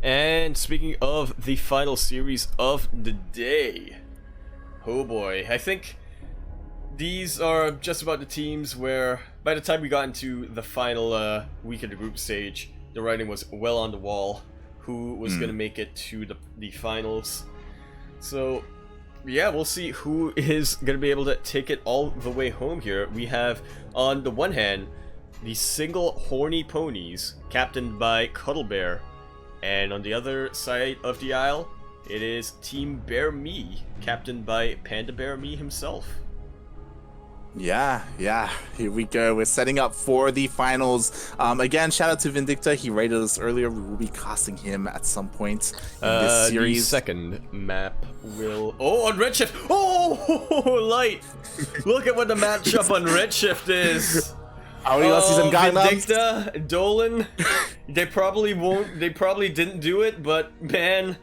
And speaking of the final series of the day, oh boy, I think these are just about the teams where by the time we got into the final week of the group stage, the writing was well on the wall who was going to make it to the finals. So yeah, we'll see who is going to be able to take it all the way home here. We have, on the one hand, the Single-Horny Ponies, captained by Cuddlebear. And on the other side of the aisle, it is Team BearMe, captained by Panda BearMe himself. Yeah, here we go. We're setting up for the finals. Again, shout out to Vindicta. He rated us earlier. We will be casting him at some point in this series. The second map will... Oh, on Redshift! Oh, light! Look at what the matchup on Redshift is! Oh, we gotta see some Gangnams. Vindicta, Dolan, they probably won't, they probably didn't do it, but man,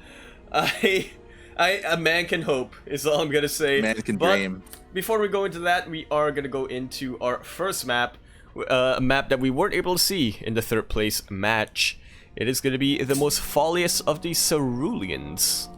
a man can hope, is all I'm gonna say. Man can dream. Before we go into that, we are gonna go into our first map, a map that we weren't able to see in the third place match. It is gonna be the most folliest of the Ceruleans.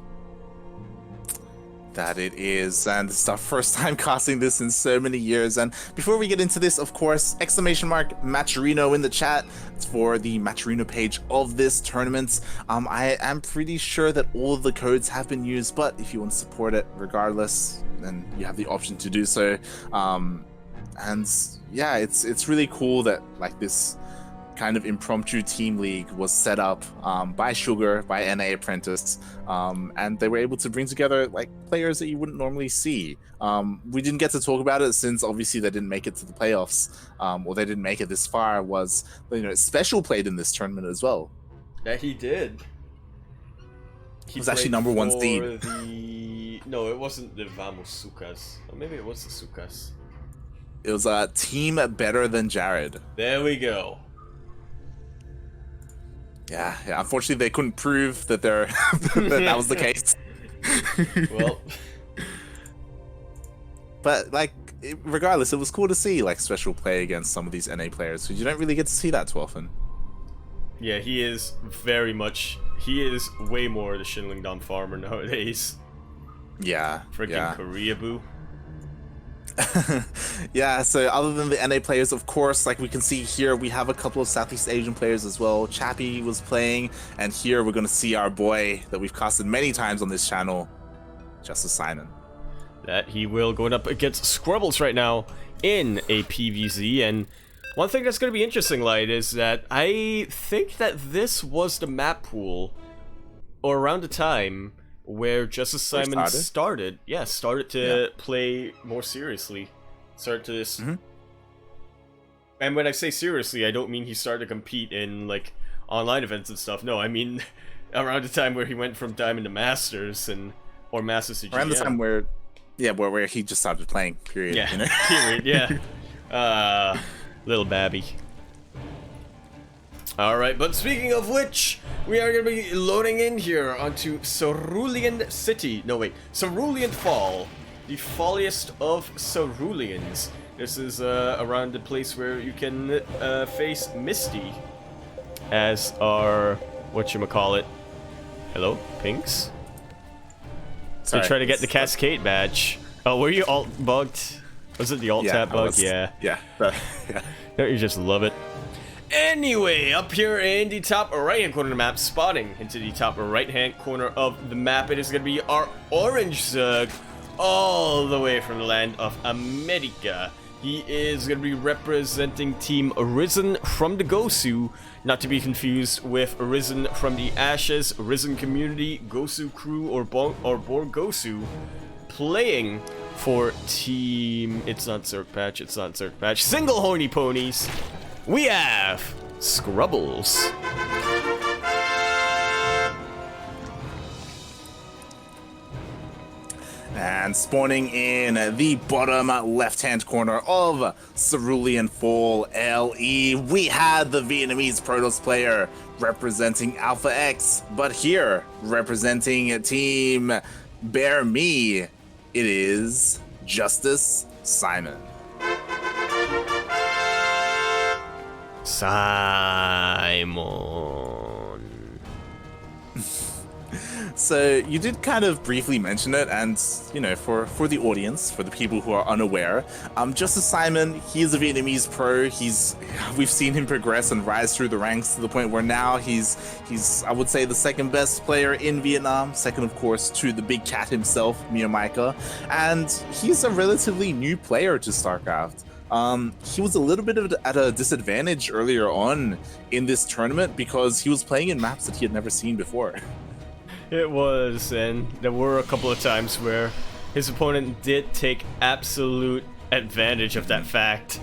That it is, and it's our first time casting this in so many years. And before we get into this, of course, exclamation mark Matcherino in the chat. It's for the Matcherino page of this tournament. I am pretty sure that all of the codes have been used, but if you want to support it regardless, then you have the option to do so. And yeah, it's really cool that like this kind of impromptu team league was set up by Sugar, by NA Apprentice, and they were able to bring together like players that you wouldn't normally see. We didn't get to talk about it since obviously they didn't make it to the playoffs, or they didn't make it this far. Was, you know, Special played in this tournament as well. Yeah, he did. He was actually number one seed. No, it wasn't the Vamos Sukas. Or maybe it was the Sukas. It was a team better than Jared. There we go. Yeah. Unfortunately, they couldn't prove that that was the case. Well, but like, regardless, it was cool to see like Special play against some of these NA players because you don't really get to see that too often. Yeah, he is very much. He is way more the Shinlingdom farmer nowadays. Yeah. Freaking Korea boo. Yeah, so other than the NA players, of course, like we can see here, we have a couple of Southeast Asian players as well. Chappie was playing, and here we're going to see our boy that we've casted many times on this channel, Justice Simon. That he will going up against Scrubbles right now in a PvZ, and one thing that's going to be interesting, Light, is that I think that this was the map pool, or around the time where Justice Simon started to play more seriously. Started to this. And when I say seriously, I don't mean he started to compete in like online events and stuff. No, I mean around the time where he went from Diamond to Masters or Masters to GM. Around the time where he just started playing. Period. Yeah. You know? Period. Yeah. Little Babby. Alright, but speaking of which, we are going to be loading in here onto Cerulean City. No, wait. Cerulean Fall. The folliest of Ceruleans. This is around the place where you can face Misty as our, whatchamacallit. Hello, Pinks? So try to get the Cascade badge. Oh, were you alt bugged? Was it the alt tab bug? Yeah. Don't you just love it? Anyway, up here in the top right-hand corner of the map, spotting into the top right-hand corner of the map, it is going to be our Orange Zug, all the way from the land of America. He is going to be representing Team Arisen from the Gosu, not to be confused with Arisen from the Ashes, Arisen Community, Gosu Crew, or Born Gosu, playing for Team... It's not Zerg Single-Horny Ponies. We have Scrubbles. And spawning in the bottom left-hand corner of Cerulean Fall LE, we had the Vietnamese Protoss player representing Alpha X, but here, representing Team BearMe, it is Justice Simon. So you did kind of briefly mention it, and you know, for the audience, for the people who are unaware, Justice Simon, he is a Vietnamese pro. We've seen him progress and rise through the ranks to the point where now he's I would say the second best player in Vietnam, second of course to the big cat himself, Mia, and he's a relatively new player to StarCraft. He was a little bit at a disadvantage earlier on in this tournament because he was playing in maps that he had never seen before. It was, and there were a couple of times where his opponent did take absolute advantage of that fact.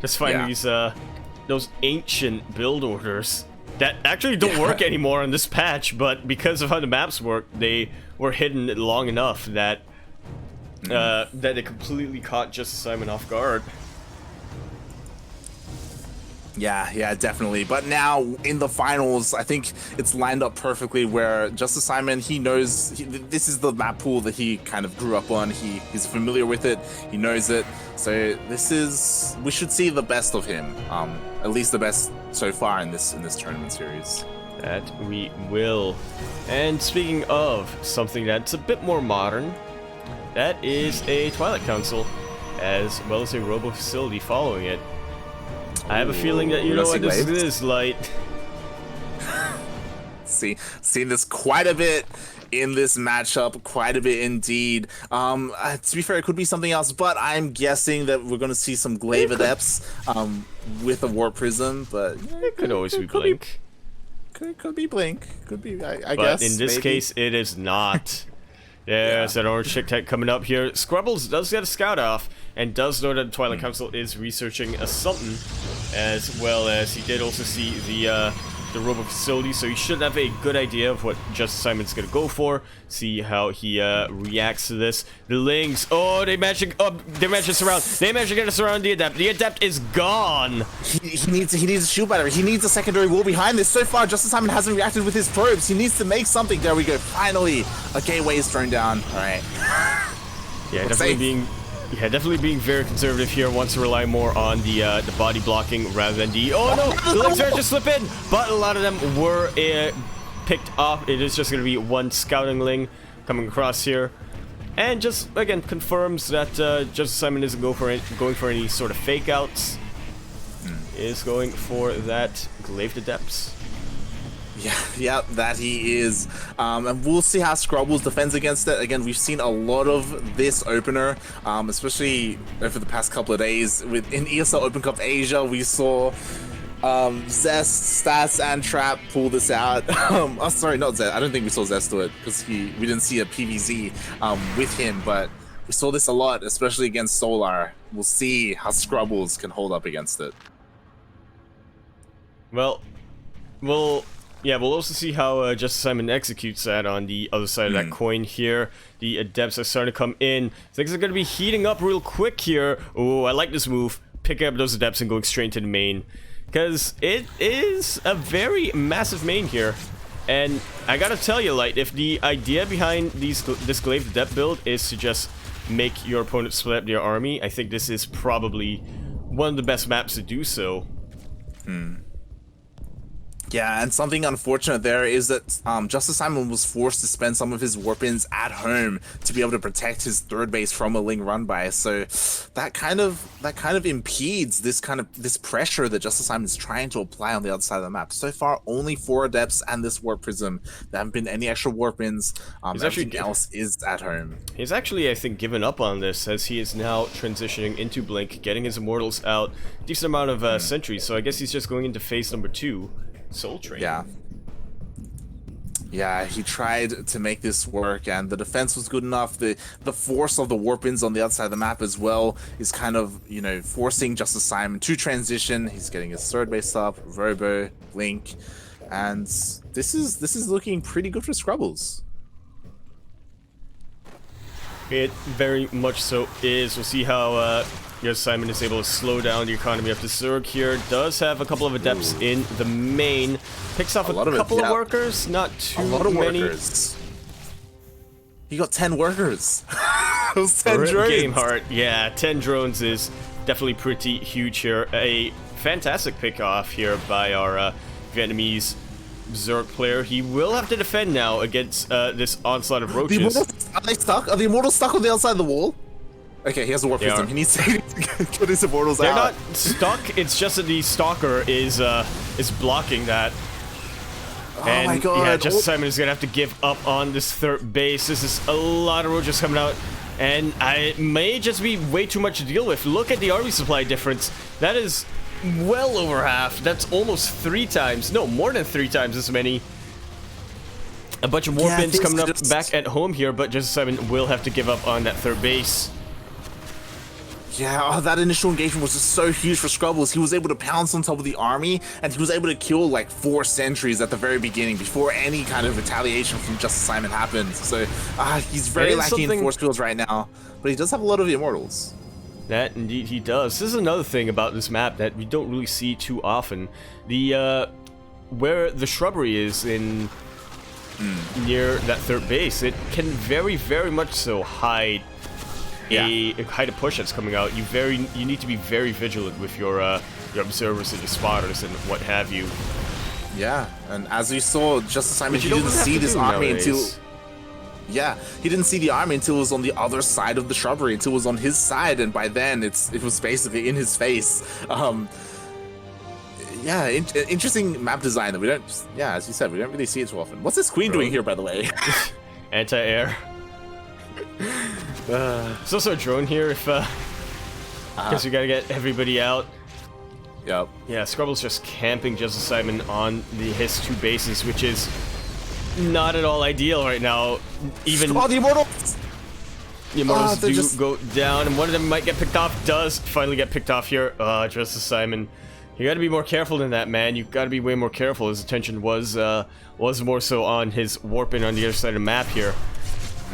Just finding those ancient build orders that actually don't work anymore in this patch, but because of how the maps work, they were hidden long enough that that it completely caught Justice Simon off guard. Yeah, definitely. But now in the finals, I think it's lined up perfectly where Justice Simon, he knows this is the map pool that he kind of grew up on. He's familiar with it. He knows it. So we should see the best of him. At least the best so far in this tournament series. That we will. And speaking of something that's a bit more modern, that is a Twilight Council, as well as a robo facility following it. I have a feeling that you know what this is, Light. Seen this quite a bit in this matchup, quite a bit indeed. To be fair, it could be something else, but I'm guessing that we're going to see some Glaive Adepts with a Warp Prism, but it could always be Blink. Could be Blink. Could be, I guess. But in this case, it is not. There's that orange chick tech coming up here. Scrubbles does get a scout off, and does know that the Twilight Council is researching a something, as well as he did also see the robo facility, so he should have a good idea of what Justice Simon's gonna go for. See how he reacts to this. The Lings, they managed to surround. They managed to get us around the Adept. The Adept is gone. He needs a shield battery. He needs a secondary wall behind this. So far, Justice Simon hasn't reacted with his probes. He needs to make something. There we go. Finally, a gateway is thrown down. All right. Yeah, definitely being very conservative here. Wants to rely more on the body blocking rather than the the Lings are just slip in, but a lot of them were picked off. It is just going to be one scouting Ling coming across here, and just again confirms that Justice Simon isn't going for any sort of fake outs. Is going for that Glaive Adepts. Yeah, that he is. And we'll see how Scrubbles defends against it. Again, we've seen a lot of this opener, especially over the past couple of days. In ESL Open Cup Asia, we saw Zest, Stats, and Trap pull this out. Sorry, not Zest. I don't think we saw Zest do it, because we didn't see a PVZ with him, but we saw this a lot, especially against Solar. We'll see how Scrubbles can hold up against it. Well, yeah, we'll also see how Justice Simon executes that on the other side of that coin here. The Adepts are starting to come in. Things are going to be heating up real quick here. Oh, I like this move. Picking up those Adepts and going straight to the main, because it is a very massive main here. And I gotta tell you, Light, if the idea behind this Glaive Adept build is to just make your opponent split up their army, I think this is probably one of the best maps to do so. Yeah, and something unfortunate there is that Justice Simon was forced to spend some of his warp-ins at home to be able to protect his third base from a Ling run by. So that kind of impedes this pressure that Justice Simon is trying to apply on the other side of the map. So far, only 4 Adepts and this Warp Prism. There haven't been any extra warp-ins. Everything else is at home. He's actually, I think, given up on this, as he is now transitioning into Blink, getting his Immortals out, decent amount of sentries. So I guess he's just going into phase number 2. Soul Train. Yeah, he tried to make this work, and the defense was good enough. The force of the warp-ins on the other side of the map as well is kind of, you know, forcing Justice Simon to transition. He's getting his third base up, Robo, Blink, and this is looking pretty good for Scrubbles. It very much so is. We'll see how Simon is able to slow down the economy of the Zerg here. Does have a couple of Adepts in the main. Picks off a couple of workers, not too many. Workers. He got 10 workers. Those 10 drones. Gameheart, yeah, 10 drones is definitely pretty huge here. A fantastic pick off here by our Vietnamese Berserk player. He will have to defend now against this onslaught of roaches. Are they stuck? Are the immortals stuck on the outside of the wall? Okay, he has a warp wisdom. He needs to get his immortals out. They're not stuck. It's just that the stalker is blocking that. And, my god. Yeah, Justice Simon is going to have to give up on this third base. This is a lot of roaches coming out. And it may just be way too much to deal with. Look at the army supply difference. That is well over half. That's almost 3 times. No, more than 3 times as many. A bunch of warpins coming up back at home here, but Justice Simon will have to give up on that third base. Yeah, that initial engagement was just so huge for Scrubbles. He was able to pounce on top of the army, and he was able to kill like 4 sentries at the very beginning before any kind of retaliation from Justice Simon happened. So he's very lacking in force fields right now, but he does have a lot of the immortals. That indeed he does. This is another thing about this map that we don't really see too often. The where the shrubbery is in near that third base, it can very, very much so hide a push that's coming out. You need to be very vigilant with your observers and your spotters and what have you. Yeah, and as we saw, Justice Simon, he didn't see this army until... Yeah, he didn't see the army until it was on the other side of the shrubbery, until it was on his side, and by then it was basically in his face. Yeah, interesting map design that we don't... Yeah, as you said, we don't really see it too often. What's this queen doing here, by the way? Anti-air. There's also a drone here if because we gotta get everybody out. Yep. Yeah, Scrubble's just camping Justice Simon on his 2 bases, which is not at all ideal right now. Even the immortals! The immortals do go down, and one of them might get picked off. Does finally get picked off here. Justice Simon, you gotta be more careful than that, man. You gotta be way more careful. His attention was more so on his warping on the other side of the map here.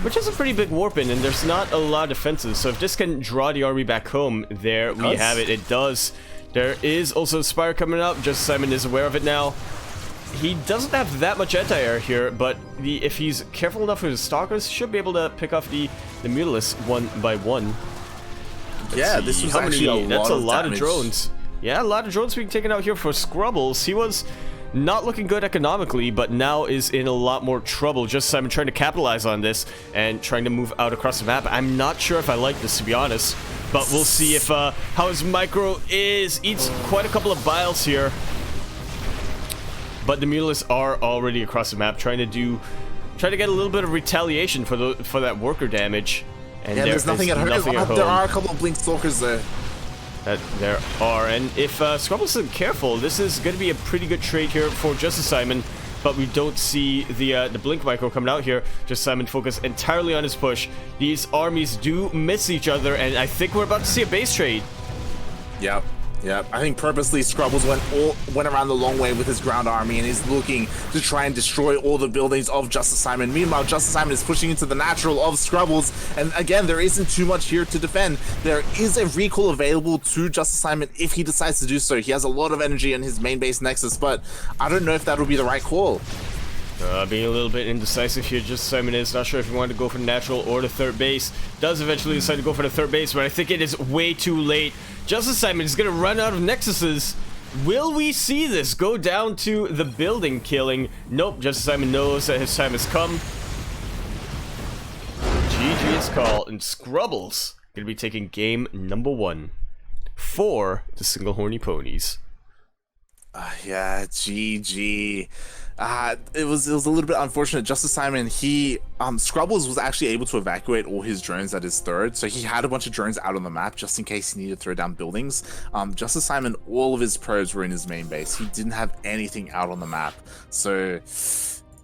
Which is a pretty big warpin, and there's not a lot of defenses, so if this can draw the army back home, there we have it. It does. There is also a Spire coming up. Justice Simon is aware of it now. He doesn't have that much anti-air here, but if he's careful enough with his Stalkers, he should be able to pick off the Mutalisks one by one. Yeah, this was actually that's a lot of drones. Yeah, a lot of drones being taken out here for Scrubbles. He was not looking good economically, but now is in a lot more trouble. Justice Simon trying to capitalize on this and trying to move out across the map. I'm not sure if I like this, to be honest, but we'll see if how his micro is. Eats quite a couple of biles here, but the Mutalisks are already across the map, trying to get a little bit of retaliation for that worker damage. And yeah, there's nothing at home. There are a couple of Blink Stalkers there. There are, and if Scrubbles isn't careful, this is going to be a pretty good trade here for Justice Simon, but we don't see the Blink Micro coming out here. Justice Simon focused entirely on his push. These armies do miss each other, and I think we're about to see a base trade. Yep. Yeah, I think purposely Scrubbles went around the long way with his ground army and is looking to try and destroy all the buildings of Justice Simon. Meanwhile, Justice Simon is pushing into the natural of Scrubbles, and again, there isn't too much here to defend. There is a recall available to Justice Simon if he decides to do so. He has a lot of energy in his main base Nexus, but I don't know if that will be the right call. Being a little bit indecisive here, Justice Simon is not sure if he wanted to go for the natural or the third base. Does eventually decide to go for the third base, but I think it is way too late. Justice Simon is going to run out of Nexuses. Will we see this go down to the building killing? Nope, Justice Simon knows that his time has come. GG is called, and Scrubbles going to be taking game number 1 for the Single-Horny Ponies. Yeah, GG. It was a little bit unfortunate. Justice Simon, Scrubbles was actually able to evacuate all his drones at his third, so he had a bunch of drones out on the map just in case he needed to throw down buildings. Justice Simon, all of his probes were in his main base. He didn't have anything out on the map, so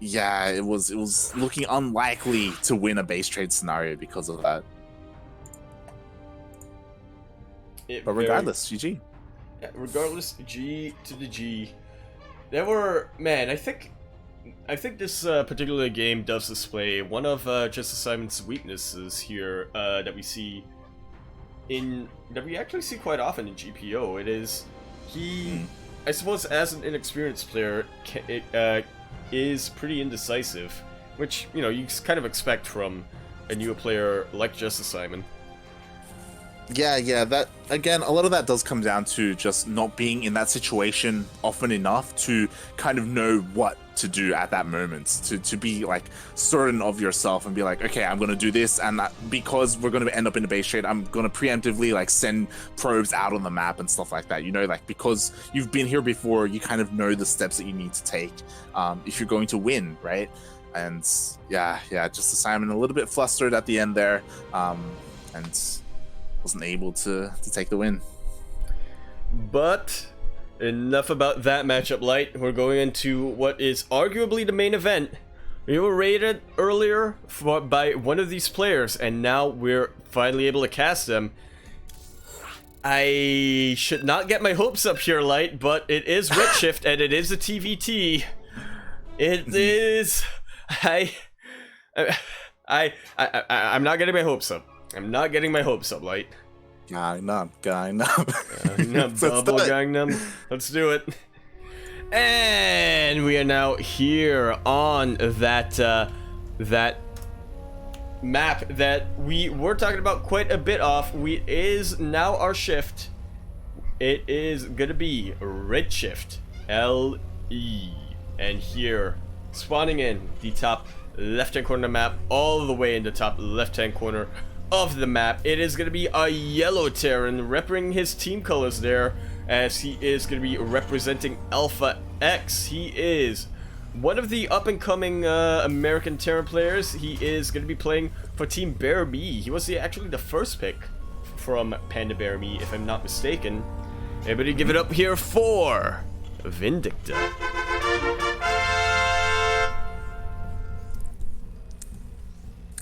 yeah, it was looking unlikely to win a base trade scenario because of that. But regardless, GG. Yeah, regardless, G to the G. There were, man, I think this particular game does display one of Justice Simon's weaknesses here that we actually see quite often in GPO. It is I suppose as an inexperienced player, is pretty indecisive, which, you know, you kind of expect from a new player like Justice Simon. Yeah, that again, a lot of that does come down to just not being in that situation often enough to kind of know what to do at that moment, to be like certain of yourself and be like, okay, I'm gonna do this, and because we're gonna end up in a base trade, I'm gonna preemptively like send probes out on the map and stuff like that, you know, like because you've been here before, you kind of know the steps that you need to take if you're going to win, right? And yeah, just Simon a little bit flustered at the end there, and wasn't able to take the win. But enough about that matchup, Light. We're going into what is arguably the main event. We were raided earlier by one of these players, and now we're finally able to cast them. I should not get my hopes up here, Light, but it is Redshift and it is a TVT. It is. I'm not getting my hopes up. I'm not getting my hopes up, Light. Gangnam. Bubble Gangnam. Let's do it. And we are now here on that map that we were talking about quite a bit off. Is now our shift. It is gonna be Redshift LE, and here spawning in the top left-hand corner of the map, all the way in the top left-hand corner of the map, it is going to be a yellow Terran repping his team colors there, as he is going to be representing Alpha X. He is one of the up-and-coming American Terran players. He is going to be playing for Team BearMe. He was actually the first pick from Panda BearMe, if I'm not mistaken. Everybody give it up here for Vindicta.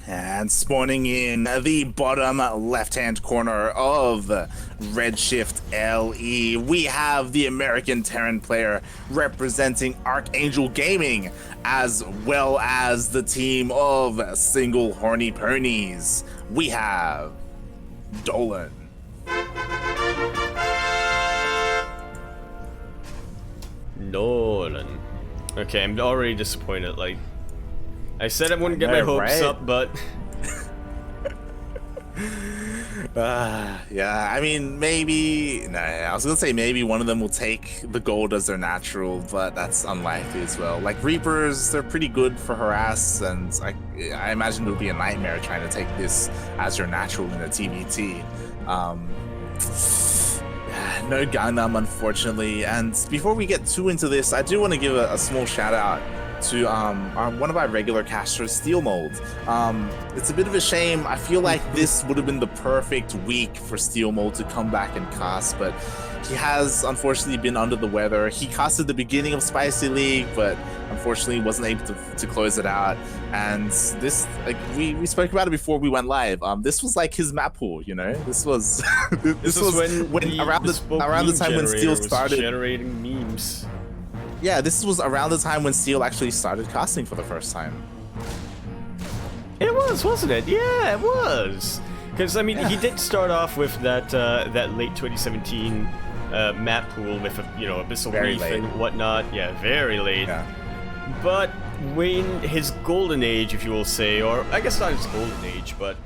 And spawning in the bottom left-hand corner of Redshift LE, we have the American Terran player representing Archangel Gaming, as well as the team of Single-Horny Ponies. We have Dolan. Nolan. Okay, I'm already disappointed. Like, I said I wouldn't get my hopes up, but yeah, I mean, maybe. Nah, I was gonna say maybe one of them will take the gold as their natural, but that's unlikely as well. Like Reapers, they're pretty good for harass, and I imagine it would be a nightmare trying to take this as your natural in a TBT. No Gangnam, unfortunately. And before we get too into this, I do want to give a small shout out to one of our regular casters, Steel Mold. It's a bit of a shame. I feel like this would have been the perfect week for Steel Mold to come back and cast, but he has unfortunately been under the weather. He casted the beginning of Spicy League, but unfortunately wasn't able to close it out. And this, like we spoke about it before we went live. This was like his map pool, you know. This was this was when around the time when Steel started generating memes. Yeah, this was around the time when Steel actually started casting for the first time. It was, wasn't it? Yeah, it was. Because I mean, he did start off with that late 2017 map pool with Abyssal Reef and whatnot. Yeah, very late. Yeah. But when his golden age, if you will say, or I guess not his golden age, but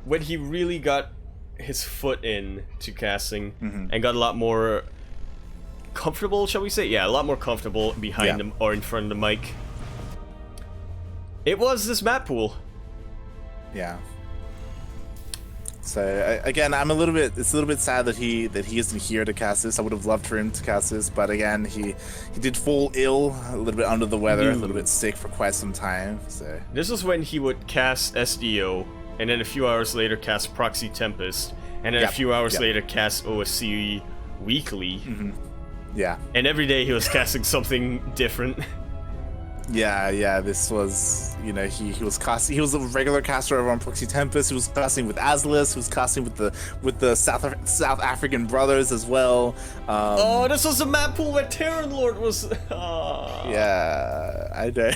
when he really got his foot in to casting and got a lot more comfortable, shall we say? Yeah, a lot more comfortable behind him or in front of the mic. It was this map pool. Yeah. So again, it's a little bit sad that he isn't here to cast this. I would have loved for him to cast this, but again, he did fall ill, a little bit under the weather, a little bit sick for quite some time. So this is when he would cast SDO, and then a few hours later cast Proxy Tempest, and then a few hours later cast OSC Weekly. Yeah. And every day he was casting something different. Yeah, this was, he was casting. He was a regular caster over on Proxy Tempest. He was casting with Azalus. He was casting with the South African brothers as well. This was a map pool where Terran Lord was. Yeah, I know.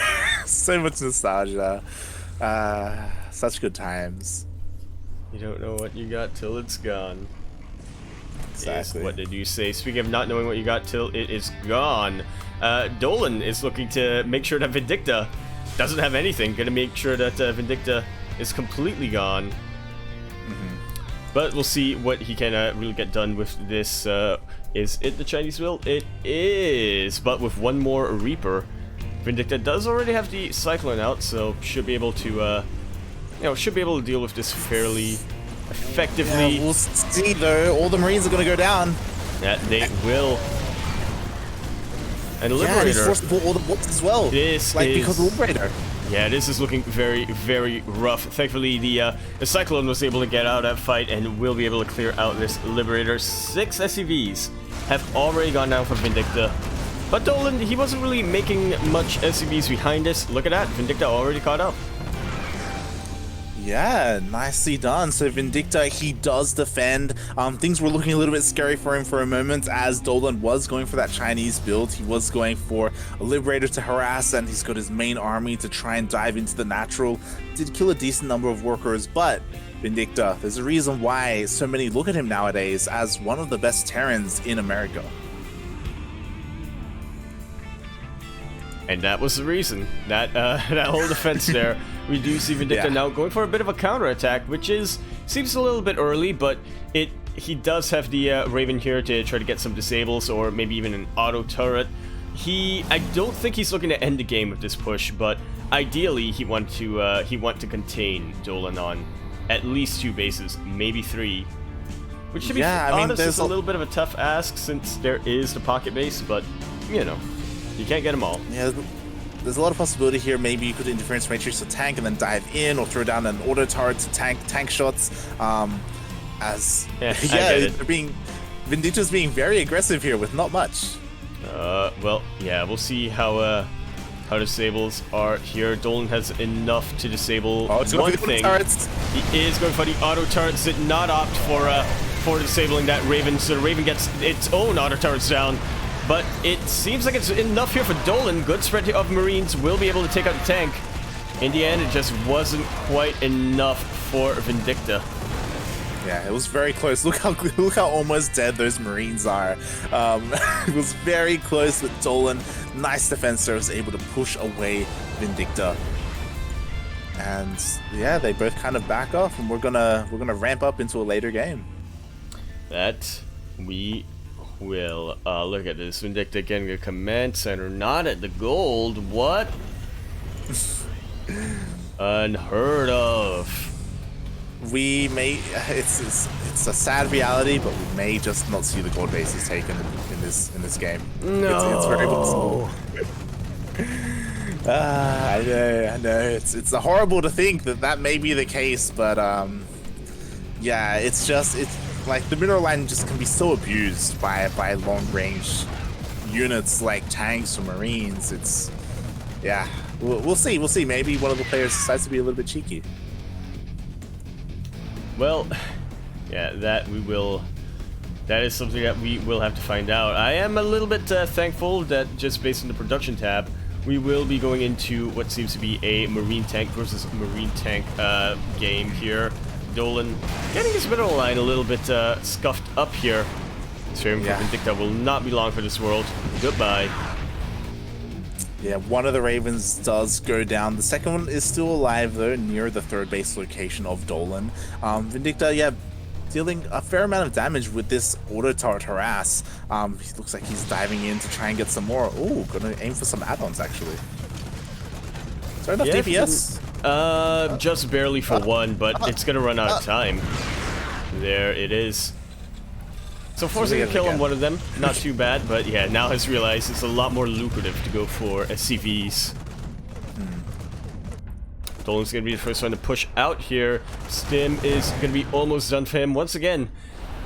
So much nostalgia. Such good times. You don't know what you got till it's gone. Exactly. What did you say? Speaking of not knowing what you got till it is gone, Dolan is looking to make sure that Vindicta doesn't have anything. Gonna make sure that Vindicta is completely gone. But we'll see what he can really get done with this. Is it the Chinese build? It is, but with one more Reaper. Vindicta does already have the Cyclone out, so should be able to, you know, should be able to deal with this fairly effectively. Yeah, we'll see though. All the Marines are going to go down. That they will. And Liberator. Yeah, he's forced to pull all the books as well. This like is, because of Liberator. Yeah, this is looking very, very rough. Thankfully, the Cyclone was able to get out of that fight and will be able to clear out this Liberator. 6 SCVs have already gone down for Vindicta. But Dolan, he wasn't really making much SCVs behind us. Look at that, Vindicta already caught up. Yeah, nicely done. So Vindicta, he does defend. Things were looking a little bit scary for him for a moment as Dolan was going for that Chinese build. He was going for a Liberator to harass, and he's got his main army to try and dive into the natural. Did kill a decent number of workers, but Vindicta, there's a reason why so many look at him nowadays as one of the best Terrans in America. And that was the reason. That that whole defense there. We do see Vindicta now going for a bit of a counterattack, which seems a little bit early, but he does have the Raven here to try to get some disables or maybe even an auto turret. I don't think he's looking to end the game with this push, but ideally he want to contain Dolan on at least 2 bases, maybe 3. Which to be honest is a little bit of a tough ask since there is the pocket base, but you know. You can't get them all. Yeah, there's a lot of possibility here. Maybe you could interference matrix to tank and then dive in, or throw down an auto turret to tank shots. Vindicta's being very aggressive here with not much. Well, yeah, we'll see how disables are here. Dolan has enough to disable one thing. He is going for the auto turrets. Did not opt for disabling that Raven, so the Raven gets its own auto turrets down. But it seems like it's enough here for Dolan. Good spread of Marines will be able to take out the tank. In the end, it just wasn't quite enough for Vindicta. Yeah, it was very close. Look how almost dead those Marines are. It was very close with Dolan. Nice defense there, was able to push away Vindicta. And yeah, they both kind of back off, and we're gonna ramp up into a later game. That we will. Look at this. Vindicta getting a command center, not at the gold. What? Unheard of. We may. It's a sad reality, but we may just not see the gold bases taken in this game. No. It's very possible. I know. It's horrible to think that may be the case, but yeah, it's like the mineral line just can be so abused by long range units like tanks or marines. Yeah, we'll see. Maybe one of the players decides to be a little bit cheeky. Well, yeah, that is something that we will have to find out. I am a little bit thankful that just based on the production tab, we will be going into what seems to be a marine tank versus marine tank game here. Dolan getting his mineral line a little bit scuffed up here. Serum for Vindicta will not be long for this world. Goodbye. Yeah, one of the Ravens does go down. The second one is still alive though, near the 3rd base location of Dolan. Vindicta, yeah, dealing a fair amount of damage with this auto turret harass. He looks like he's diving in to try and get some more. Ooh, gonna aim for some add-ons actually. Is there enough DPS? Just barely for one, but it's gonna run out of time. There it is. So forcing a kill on one of them, not too bad, but yeah, now has realized it's a lot more lucrative to go for SCVs. Dolan's gonna be the first one to push out here. Stim is gonna be almost done for him once again.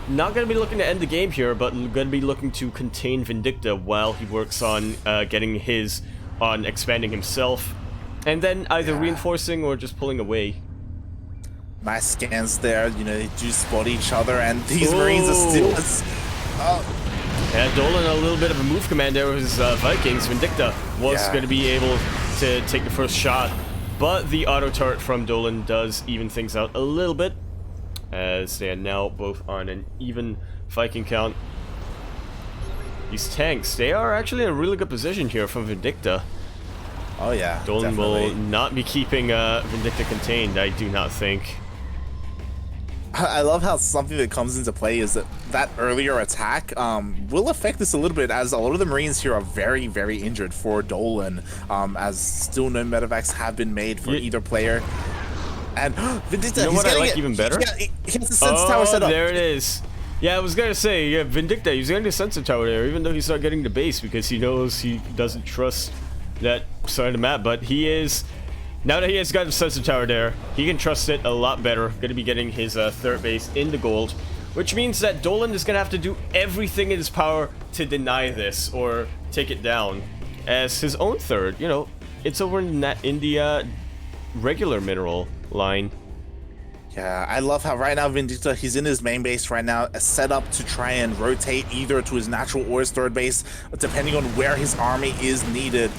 Not gonna be looking to end the game here, but gonna be looking to contain Vindicta while he works on expanding himself. And then either reinforcing or just pulling away. Nice scans there, you know, they do spot each other, and these Marines are still... Yeah, Dolan a little bit of a move command there with his Vikings. Vindicta was going to be able to take the first shot, but the auto turret from Dolan does even things out a little bit, as they are now both on an even Viking count. These tanks, they are actually in a really good position here from Vindicta. Oh yeah, Dolan will not be keeping Vindicta contained, I do not think. I love how something that comes into play is that earlier attack will affect this a little bit, as a lot of the Marines here are very, very injured for Dolan, as still no medevacs have been made for either player. And Vindicta, you know he's what I like it. even better? He has the sense tower set up. There it is. Yeah, I was gonna say, yeah, Vindicta, he's getting the sensor tower there, even though he's not getting the base because he knows he doesn't trust that side of the map. But he is, now that he has got the sensor tower there, he can trust it a lot better. Gonna be getting his third base in the gold, which means that Dolan is gonna have to do everything in his power to deny this or take it down. As his own third, you know, it's over in the regular mineral line. Yeah, I love how right now Vindicta, he's in his main base right now, set up to try and rotate either to his natural or his third base, depending on where his army is needed.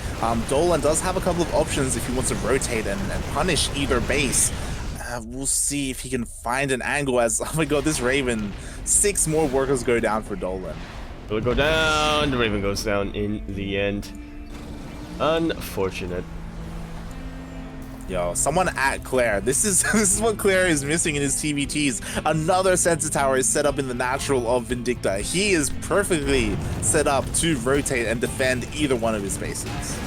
Dolan does have a couple of options if he wants to rotate and punish either base. We'll see if he can find an angle as, oh my god, this Raven, 6 more workers go down for Dolan. It'll go down, the Raven goes down in the end. Unfortunate. Yo, someone at Claire. This is what Claire is missing in his TVTs. Another sensor tower is set up in the natural of Vindicta. He is perfectly set up to rotate and defend either one of his bases.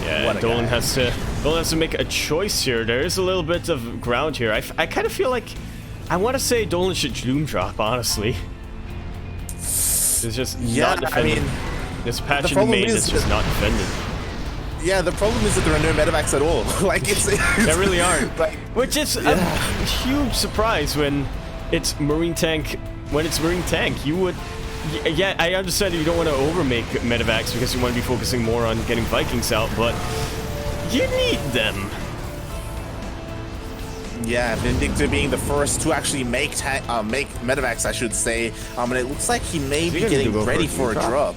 Yeah, Dolan has to make a choice here. There is a little bit of ground here. I kind of feel like I want to say Dolan should doom drop, honestly. It's just not defending. I mean, this patch in the main is just not defending. Yeah, the problem is that there are no medevacs at all. Like, there really aren't. Like, which is a huge surprise when it's Marine tank. When it's Marine tank, you would. Yeah, I understand you don't want to overmake medevacs because you want to be focusing more on getting Vikings out, but you need them. Yeah, Vindicta being the first to actually make medevacs, I should say. And it looks like he may be getting ready for a drop.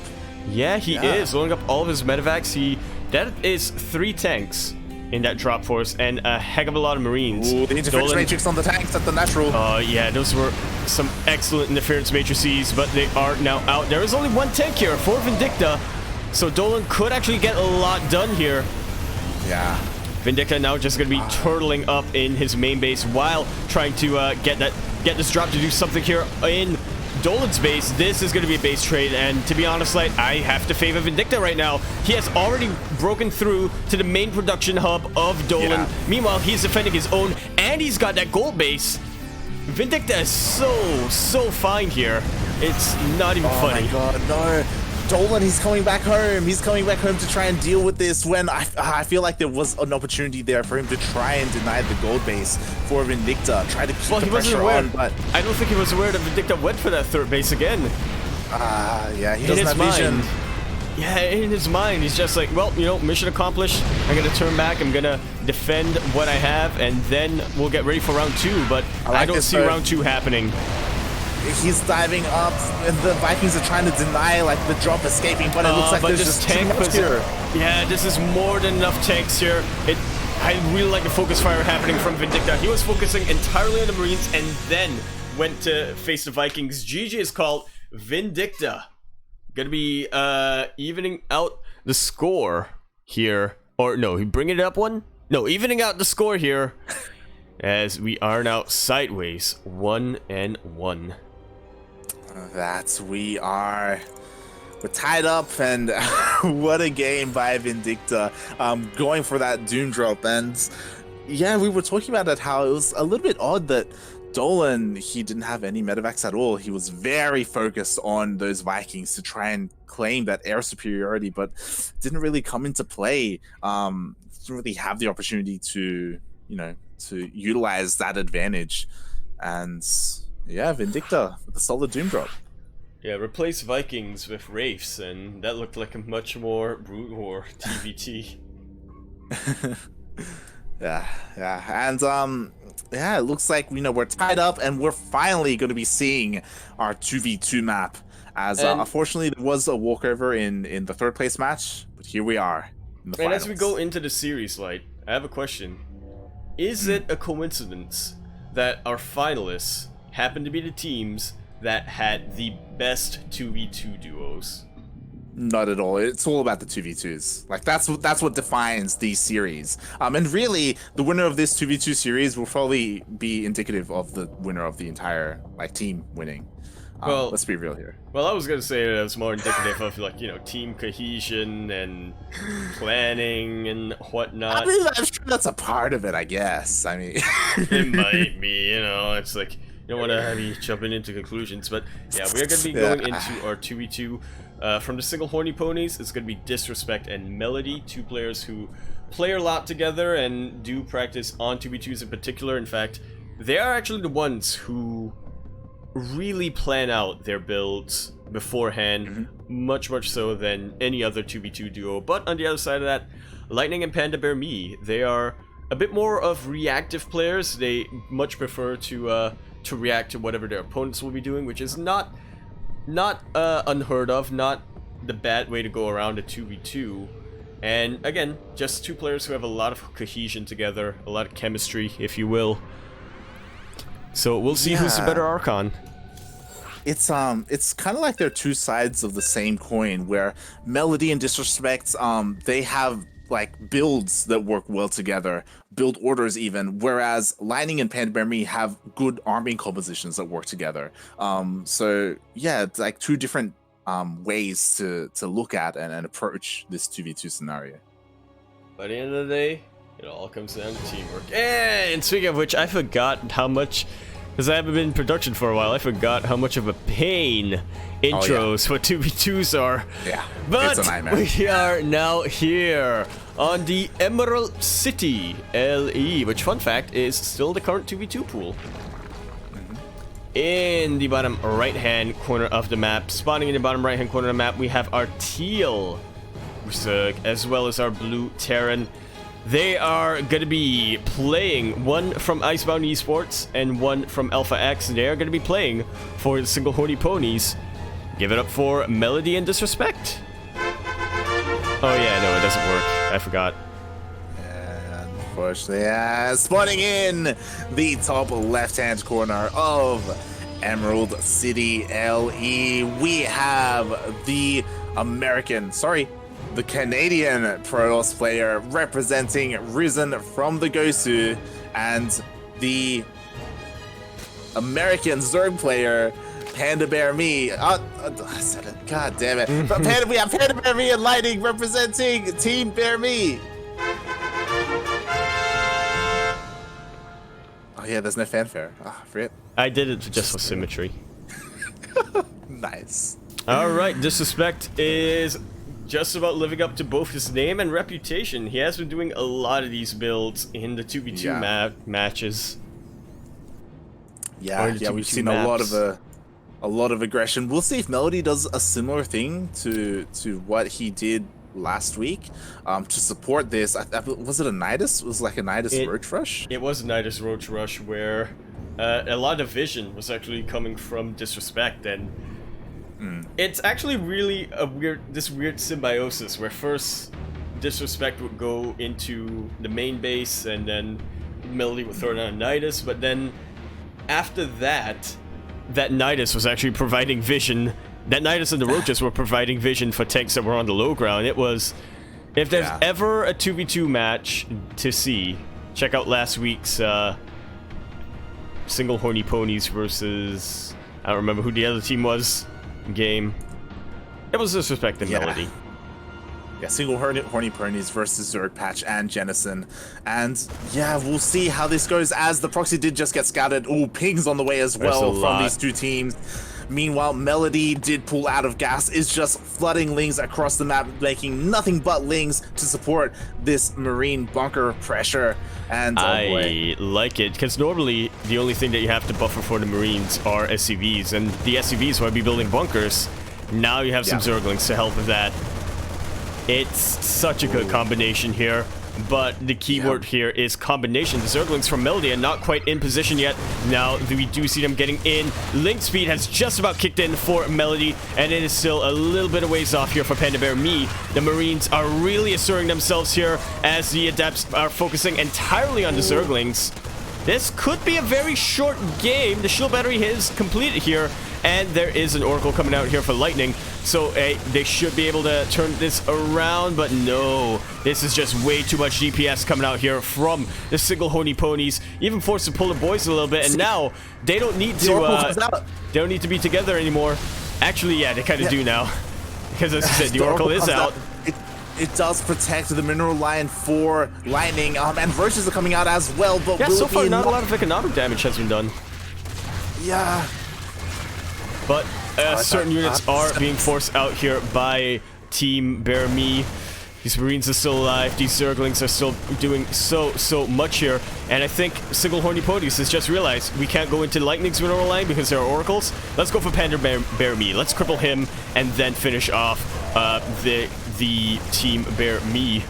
Yeah, he is loading up all of his medevacs. That is 3 tanks in that drop force and a heck of a lot of Marines. Ooh, the interference matrix on the tanks at the natural. Oh yeah, those were some excellent interference matrices, but they are now out. There is only 1 tank here for Vindicta, so Dolan could actually get a lot done here. Yeah. Vindicta now just going to be turtling up in his main base while trying to get this drop to do something here in Dolan's base. This is going to be a base trade, and to be honest, like, I have to favor Vindicta right now. He has already broken through to the main production hub of Dolan. Yeah. Meanwhile, he's defending his own, and he's got that gold base. Vindicta is so fine here. It's not even funny. Oh my god, no. Dolan, he's coming back home. He's coming back home to try and deal with this when I feel like there was an opportunity there for him to try and deny the gold base for Vindicta. Try to keep the pressure on, but I don't think he was aware that Vindicta went for that third base again. Yeah, he doesn't have vision. Yeah, in his mind, he's just like, well, you know, mission accomplished. I'm gonna turn back. I'm gonna defend what I have, and then we'll get ready for round 2. But I don't see round 2 happening. He's diving up, and the Vikings are trying to deny like the drop escaping, but it looks like there's just too much here. Yeah, this is more than enough tanks here. I really like the focus fire happening from Vindicta. He was focusing entirely on the Marines and then went to face the Vikings. GG is called. Vindicta gonna be evening out the score here, or no, he bringing it up one? No, evening out the score here, as we are now sideways 1-1. We're tied up, and what a game by Vindicta, going for that doom drop. And yeah, we were talking about it, how it was a little bit odd that Dolan, he didn't have any medevacs at all. He was very focused on those Vikings to try and claim that air superiority, but didn't really come into play. Didn't really have the opportunity to, you know, to utilize that advantage. And yeah, Vindicta with a solid doom drop. Yeah, replace Vikings with Wraiths, and that looked like a much more brute war TVT. yeah, and yeah, it looks like, you know, we're tied up, and we're finally going to be seeing our 2v2 map. As unfortunately, there was a walkover in the third place match, but here we are in the finals. As we go into the series, Light, I have a question. Is it a coincidence that our finalists happen to be the teams that had the best 2v2 duos? Not at all. It's all about the 2v2s. Like that's what defines these series. And really, the winner of this 2v2 series will probably be indicative of the winner of the entire like team winning. Well, let's be real here. Well, I was gonna say it was more indicative of like, you know, team cohesion and planning and whatnot. I mean, I'm sure that's a part of it, I guess. I mean, it might be, you know, it's like you don't want to have me jumping into conclusions, but yeah, we're gonna be going into our 2v2. From the Single-Horny Ponies, it's gonna be Disrespect and Melody, two players who play a lot together and do practice on 2v2s in particular. In fact, they are actually the ones who really plan out their builds beforehand, much so than any other 2v2 duo. But on the other side of that, Lightning and Panda BearMe, they are a bit more of reactive players. They much prefer to react to whatever their opponents will be doing, which is not unheard of, not the bad way to go around a 2v2. And again, just two players who have a lot of cohesion together, a lot of chemistry, if you will. So we'll see who's the better Archon. It's kind of like they're two sides of the same coin, where Melody and Disrespect, they have like builds that work well together, build orders even, whereas Lightning and Panda BearMe have good arming compositions that work together. So yeah, it's like two different ways to look at and approach this 2v2 scenario. By the end of the day, it all comes down to teamwork. And speaking of which, I forgot how much, because I haven't been in production for a while, I forgot how much of a pain intros for 2v2s are. Yeah, but it's a nightmare. We are now here on the Emerald City LE, which, fun fact, is still the current 2v2 pool. In the bottom right-hand corner of the map, spawning in the bottom right-hand corner of the map, we have our teal Zerg, as well as our blue Terran. They are going to be playing, one from Icebound Esports and one from Alpha X. They are going to be playing for the Single-Horny Ponies. Give it up for Melody and Disrespect. Oh yeah, no, it doesn't work. I forgot. Unfortunately, spawning in the top left-hand corner of Emerald City LE, we have the Canadian Protoss player representing Risen from the Gosu, and the American Zerg player Panda BearMe. I said it. God damn it! But we have Panda BearMe and Lightning representing Team BearMe. Oh yeah, there's no fanfare. Ah, oh, forget. I did it just for symmetry. Nice. All right, Disrespect is just about living up to both his name and reputation. He has been doing a lot of these builds in the 2v2 matches. Yeah, we've seen a lot of aggression. We'll see if Melody does a similar thing to what he did last week to support this. Was it a Nidus? It was like a Nidus Roach Rush? It was a Nidus Roach Rush where a lot of vision was actually coming from Disrespect, and it's actually really this weird symbiosis where first Disrespect would go into the main base and then Melody would throw down a Nidus, but then after that Nidus was actually providing vision. That Nidus and the Roaches were providing vision for tanks that were on the low ground. It was, if there's ever a 2v2 match to see, check out last week's Single-Horny Ponies versus, I don't remember who the other team was, game. It was Disrespect and Melody. Yeah, Single-Horny Ponies versus Zerg Patch and Jennison. And yeah, we'll see how this goes, as the proxy did just get scouted. Ooh, pings on the way as well from these two teams. Meanwhile, Melody did pull out of gas, is just flooding Lings across the map, making nothing but Lings to support this Marine bunker pressure. And I like it, because normally the only thing that you have to buffer for the Marines are SCVs, and the SCVs will be building bunkers. Now you have some Zerglings to help with that. It's such a good combination here. But the keyword here is combination. The Zerglings from Melody are not quite in position yet. Now we do see them getting in. Link speed has just about kicked in for Melody, and it is still a little bit of ways off here for Panda BearMe. The Marines are really asserting themselves here as the Adepts are focusing entirely on the Zerglings. This could be a very short game. The shield battery is completed here, And there is an Oracle coming out here for Lightning. So they should be able to turn this around, but no. This is just way too much DPS coming out here from the Single-Horny Ponies. Even forced to pull the boys a little bit, and now they don't need to they don't need to be together anymore. Actually, yeah, they kind of do now. Because as I said, the Oracle is out. It does protect the mineral line for Lightning, and Roaches are coming out as well, but yeah, so far not a lot of economic damage has been done. Yeah. But certain units are being forced out here by Team BearMe. These Marines are still alive. These Zerglings are still doing so much here. And I think Single-Horny Ponies has just realized we can't go into Lightning's mineral line because there are Oracles. Let's go for Panda BearMe. Let's cripple him and then finish off the Team BearMe.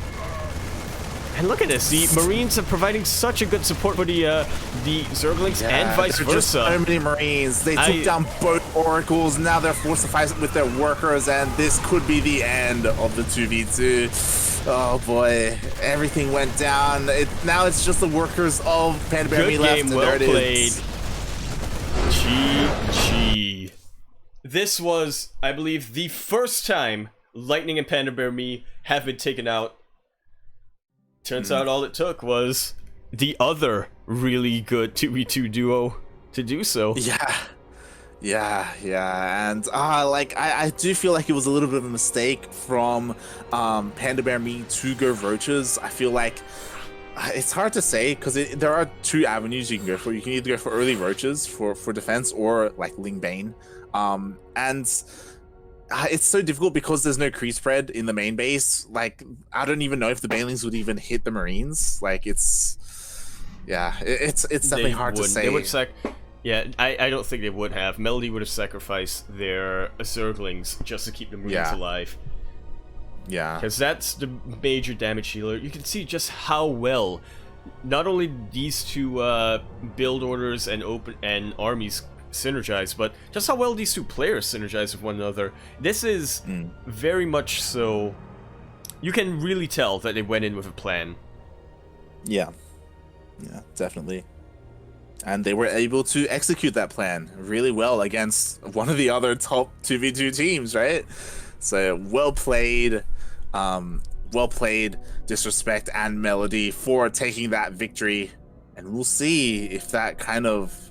And look at this, the Marines are providing such a good support for the Zerglings and vice versa. Just so many Marines. They took down both Oracles. Now they're forced to fight with their workers, and this could be the end of the 2v2. Oh boy, everything went down. Now it's just the workers of Panda BearMe left. Good game, well played. GG. This was, I believe, the first time Lightning and Panda BearMe have been taken out. Turns out all it took was the other really good 2v2 duo to do so. Yeah, and like I do feel like it was a little bit of a mistake from Panda BearMe to go Roaches. I feel like it's hard to say because there are two avenues you can go for. You can either go for early Roaches for defense or like Ling Bane, and it's so difficult because there's no crease spread in the main base. Like, I don't even know if the Banelings would even hit the Marines. Like, it's definitely hard to say. They would I don't think they would have. Melody would have sacrificed their Zerglings just to keep the Marines alive. Yeah. Because that's the major damage healer. You can see just how well not only these two build orders and armies synergize, but just how well these two players synergize with one another. This is very much so. You can really tell that they went in with a plan. Yeah, definitely. And they were able to execute that plan really well against one of the other top 2v2 teams, right? So well played, Disrespect and Melody for taking that victory. And we'll see if that kind of,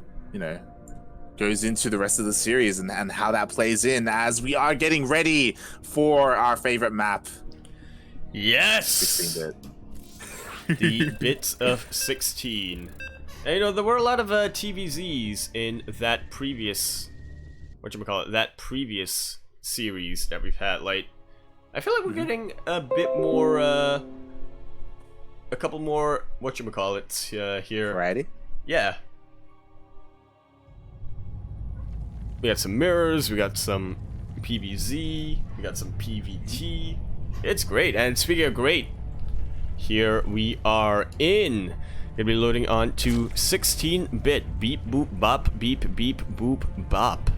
goes into the rest of the series and how that plays in as we are getting ready for our favorite map. Yes! 16-bit. The bits of 16. And, there were a lot of TVZs in that previous, that previous series that we've had. Like, I feel like we're getting a bit more, a couple more, here. Variety? Yeah. We got some mirrors, we got some PVZ, we got some PVT. It's great, and speaking of great, here we are in. Gonna be loading on to 16-bit. Beep boop bop, beep beep boop bop.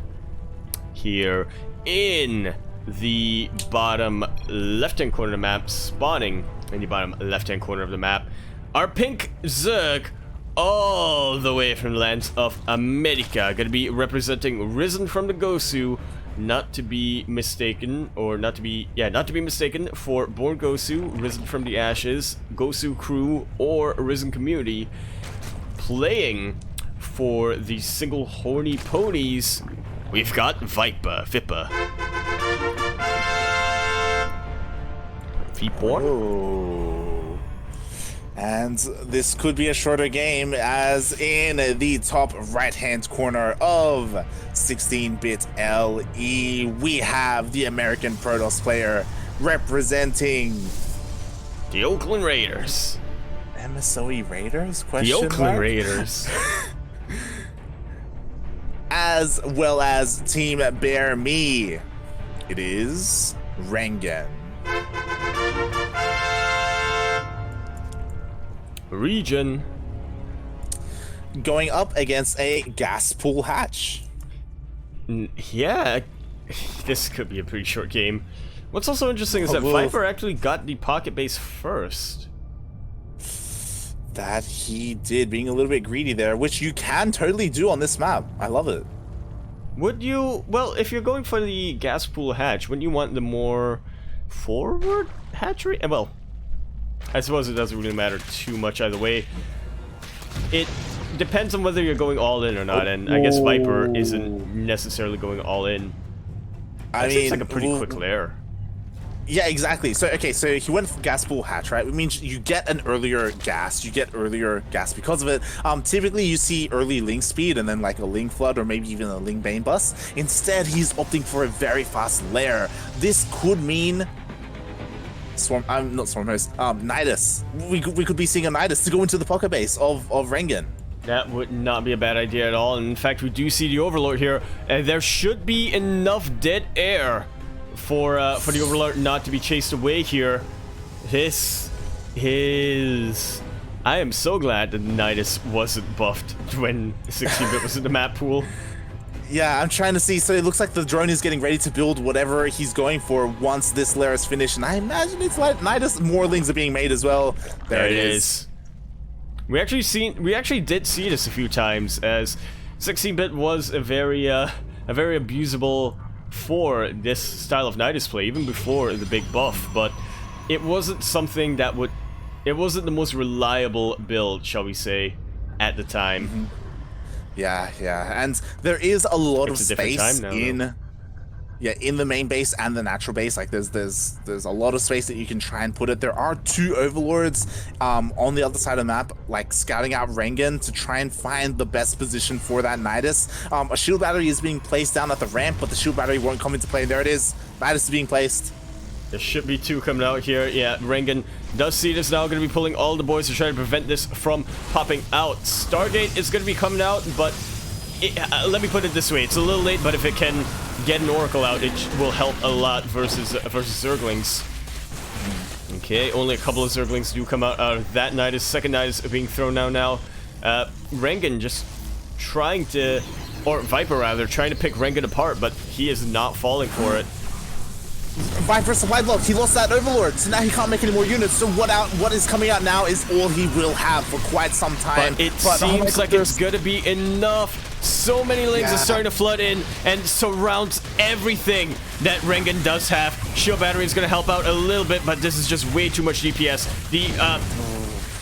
Here in the bottom left-hand corner of the map, spawning in the bottom left-hand corner of the map, our pink Zerg, all the way from the lands of America. Gonna be representing Risen from the Gosu, not to be mistaken for Born Gosu, Risen from the Ashes, Gosu Crew, or Risen Community. Playing for the Single-Horny Ponies, we've got Vipa. Oh. And this could be a shorter game, as in the top right-hand corner of 16-bit LE, we have the American Protoss player representing the Oakland Raiders. MSOE Raiders? The Oakland Raiders. As well as Team BearMe. It is Rengen. Region. Going up against a gas pool hatch. Yeah, this could be a pretty short game. What's also interesting is that Viper actually got the pocket base first. That he did, being a little bit greedy there, which you can totally do on this map. I love it. Would you... Well, if you're going for the gas pool hatch, wouldn't you want the more forward hatchery? Well, I suppose it doesn't really matter too much either way. It depends on whether you're going all in or not, and I guess Viper isn't necessarily going all in. I mean, it's like a pretty quick lair. Yeah, exactly. So, okay, so he went for gas pool hatch, right? It means you get an earlier gas. You get earlier gas because of it. Typically, you see early Ling speed and then like a Ling flood or maybe even a Ling Bane bus. Instead, he's opting for a very fast lair. This could mean not Storm Host, Nidus. We could be seeing a Nidus to go into the pocket base of Rengen. That would not be a bad idea at all. And in fact, we do see the Overlord here, and there should be enough dead air for the Overlord not to be chased away here. This is... I am so glad that Nidus wasn't buffed when 16-bit was in the map pool. Yeah, I'm trying to see. So it looks like the drone is getting ready to build whatever he's going for once this lair is finished. And I imagine it's like Nidus, more Lings are being made as well. There it is. We actually did see this a few times, as 16-bit was a very abusable for this style of Nidus play, even before the big buff, but it wasn't something that would... It wasn't the most reliable build, shall we say, at the time. Mm-hmm. Yeah, and there is a lot of space in the main base and the natural base. Like there's a lot of space that you can try and put it. There are 2 overlords on the other side of the map, like scouting out Rengen to try and find the best position for that Nidus. A shield battery is being placed down at the ramp, but the shield battery won't come into play. There it is. Nidus is being placed. There should be 2 coming out here. Yeah, Rengen does see this now, going to be pulling all the boys to try to prevent this from popping out. Stargate is going to be coming out, but let me put it this way. It's a little late, but if it can get an Oracle out, it will help a lot versus Zerglings. Okay, only a couple of Zerglings do come out of that Nidus. Second Nidus being thrown now. Rengen just trying to... Or Viper, rather, trying to pick Rengen apart, but he is not falling for it. Viper supply block. He lost that Overlord, so now he can't make any more units. So what is coming out now is all he will have for quite some time. But it seems like it's gonna be enough. So many Lings are starting to flood in and surrounds everything that Rengen does have. Shield battery is gonna help out a little bit, but this is just way too much DPS. The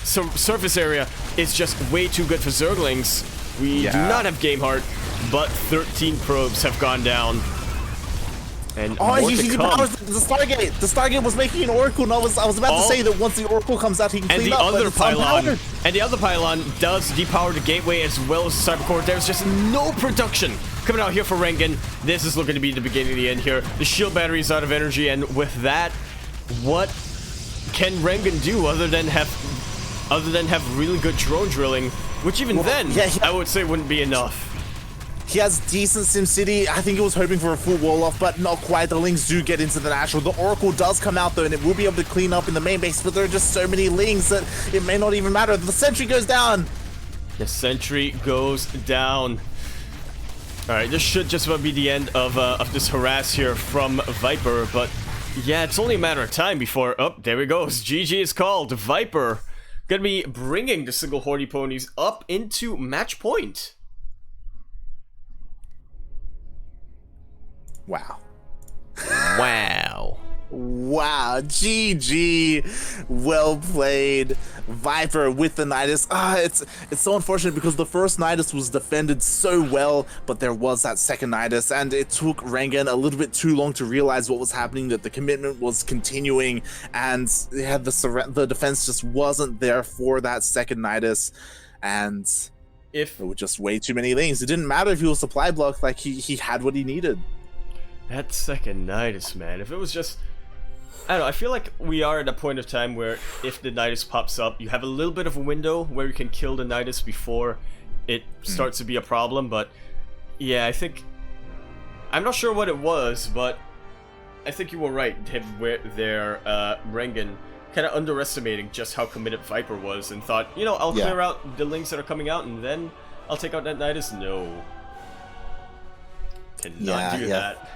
surface area is just way too good for Zerglings. We do not have Game Heart, but 13 probes have gone down. And he powers the Stargate. The Stargate was making an Oracle, and I was about to say that once the Oracle comes out, he can clean up. And the other pylon does depower the gateway as well as the Cyber Core. There's just no production coming out here for Rengen. This is looking to be the beginning of the end here. The shield battery is out of energy, and with that, what can Rengen do other than have really good drone drilling, which even I would say wouldn't be enough. He has decent SimCity. I think he was hoping for a full wall off, but not quite. The Lings do get into the natural. The Oracle does come out though, and it will be able to clean up in the main base, but there are just so many Lings that it may not even matter. The sentry goes down. The sentry goes down. Alright, this should just about be the end of this harass here from Viper, but yeah, it's only a matter of time before... Oh, there he goes. GG is called. Viper gonna be bringing the Single-Horny Ponies up into match point. Wow. Wow, GG. Well played. Viper with the Nidus. It's so unfortunate because the first Nidus was defended so well, but there was that second Nidus, and it took Rengen a little bit too long to realize what was happening, that the commitment was continuing, and the defense just wasn't there for that second Nidus, and there were just way too many Lings. It didn't matter if he was supply blocked, like he had what he needed. That second Nidus, man. If it was just... I don't know, I feel like we are at a point of time where if the Nidus pops up, you have a little bit of a window where you can kill the Nidus before it starts to be a problem, but yeah, I think... I'm not sure what it was, but I think you were right, Rengen kind of underestimating just how committed Viper was and thought, you know, I'll clear out the Lings that are coming out and then I'll take out that Nidus. No. Cannot do that.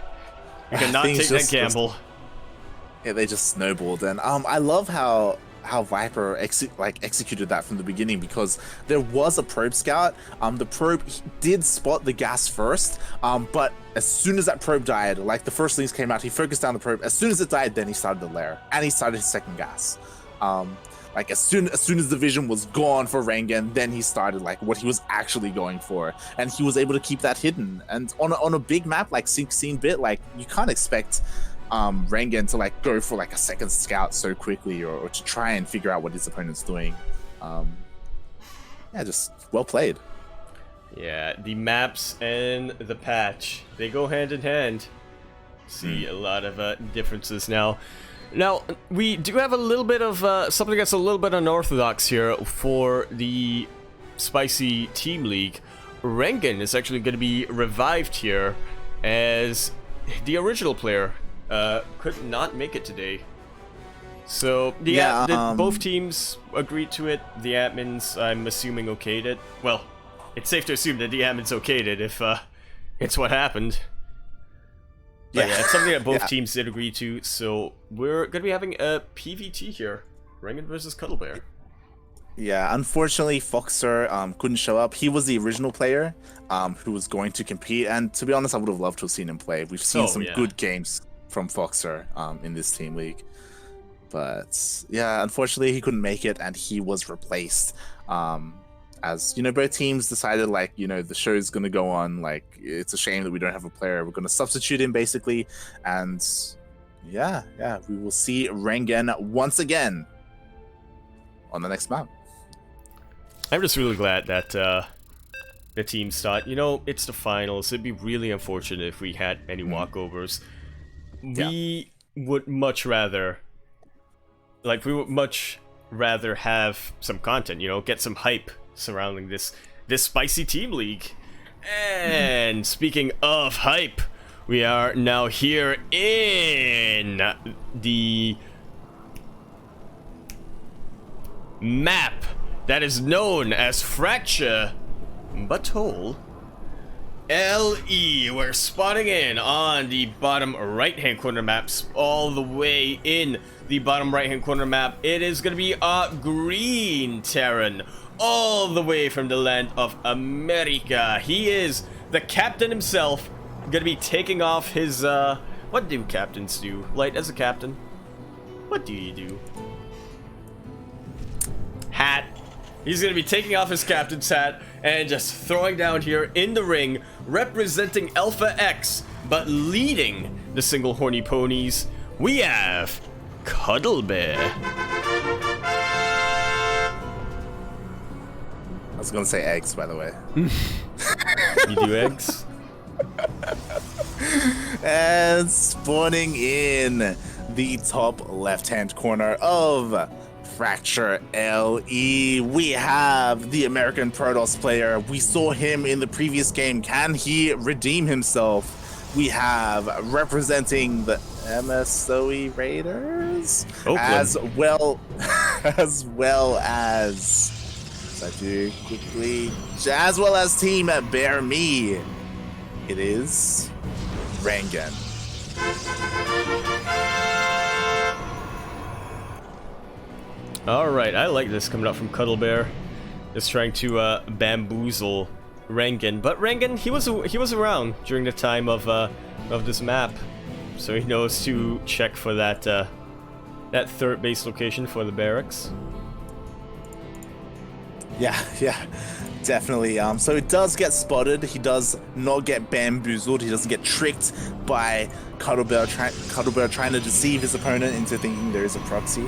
You cannot take that gamble. Yeah, they just snowballed, and I love how how Viper executed that from the beginning, because there was a probe scout. The probe did spot the gas first, but as soon as that probe died, like the first things came out, he focused down the probe. As soon as it died, then he started the lair, and he started his second gas. Like as soon as the vision was gone for Rengen, then he started like what he was actually going for, and he was able to keep that hidden. And on a big map like 16-bit, like you can't expect Rengen to like go for like a second scout so quickly, or to try and figure out what his opponent's doing. Yeah, just well played. Yeah, the maps and the patch, they go hand in hand. See a lot of differences now. Now, we do have a little bit of something that's a little bit unorthodox here for the Spicy Team League. Rengen is actually going to be revived here, as the original player could not make it today. So, both teams agreed to it. The admins, I'm assuming, okayed it. Well, it's safe to assume that the admins okayed it if it's what happened. But yeah, it's something that both teams did agree to, so we're going to be having a PvT here. Rengen versus Cuddlebear. Yeah, unfortunately, Foxer couldn't show up. He was the original player who was going to compete, and to be honest, I would have loved to have seen him play. We've seen some good games from Foxer in this team league. But yeah, unfortunately, he couldn't make it, and he was replaced. As you know, both teams decided, like, you know, the show's gonna go on, like, it's a shame that we don't have a player, we're gonna substitute him basically. And yeah, we will see Rengen once again on the next map. I'm just really glad that the teams thought, you know, it's the finals, it'd be really unfortunate if we had any walkovers. We would much rather have some content, you know, get some hype surrounding this Spicy Team League. And speaking of hype, we are now here in the map that is known as Fracture Butthole LE. We're spotting in on the bottom right-hand corner maps, all the way in the bottom right-hand corner map. It is going to be a green Terran, all the way from the land of America. He is the captain himself, going to be taking off his, what do captains do? Light, as a captain, what do you do? Hat. He's going to be taking off his captain's hat and just throwing down here in the ring, representing Alpha X, but leading the Single-Horny Ponies, we have Cuddlebear. I was gonna say eggs, by the way. You do eggs? And spawning in the top left-hand corner of Fracture LE, we have the American Protoss player. We saw him in the previous game. Can he redeem himself? We have representing the MSOE Raiders, as well as I do quickly, as well as Team BearMe. It is Rengen. Alright, I like this coming up from Cuddlebear. Just trying to bamboozle Rengen. But Rengen, he was around during the time of this map. So he knows to check for that that third base location for the barracks. Yeah, definitely. So it does get spotted. He does not get bamboozled. He doesn't get tricked by Cuddlebear trying to deceive his opponent into thinking there is a proxy.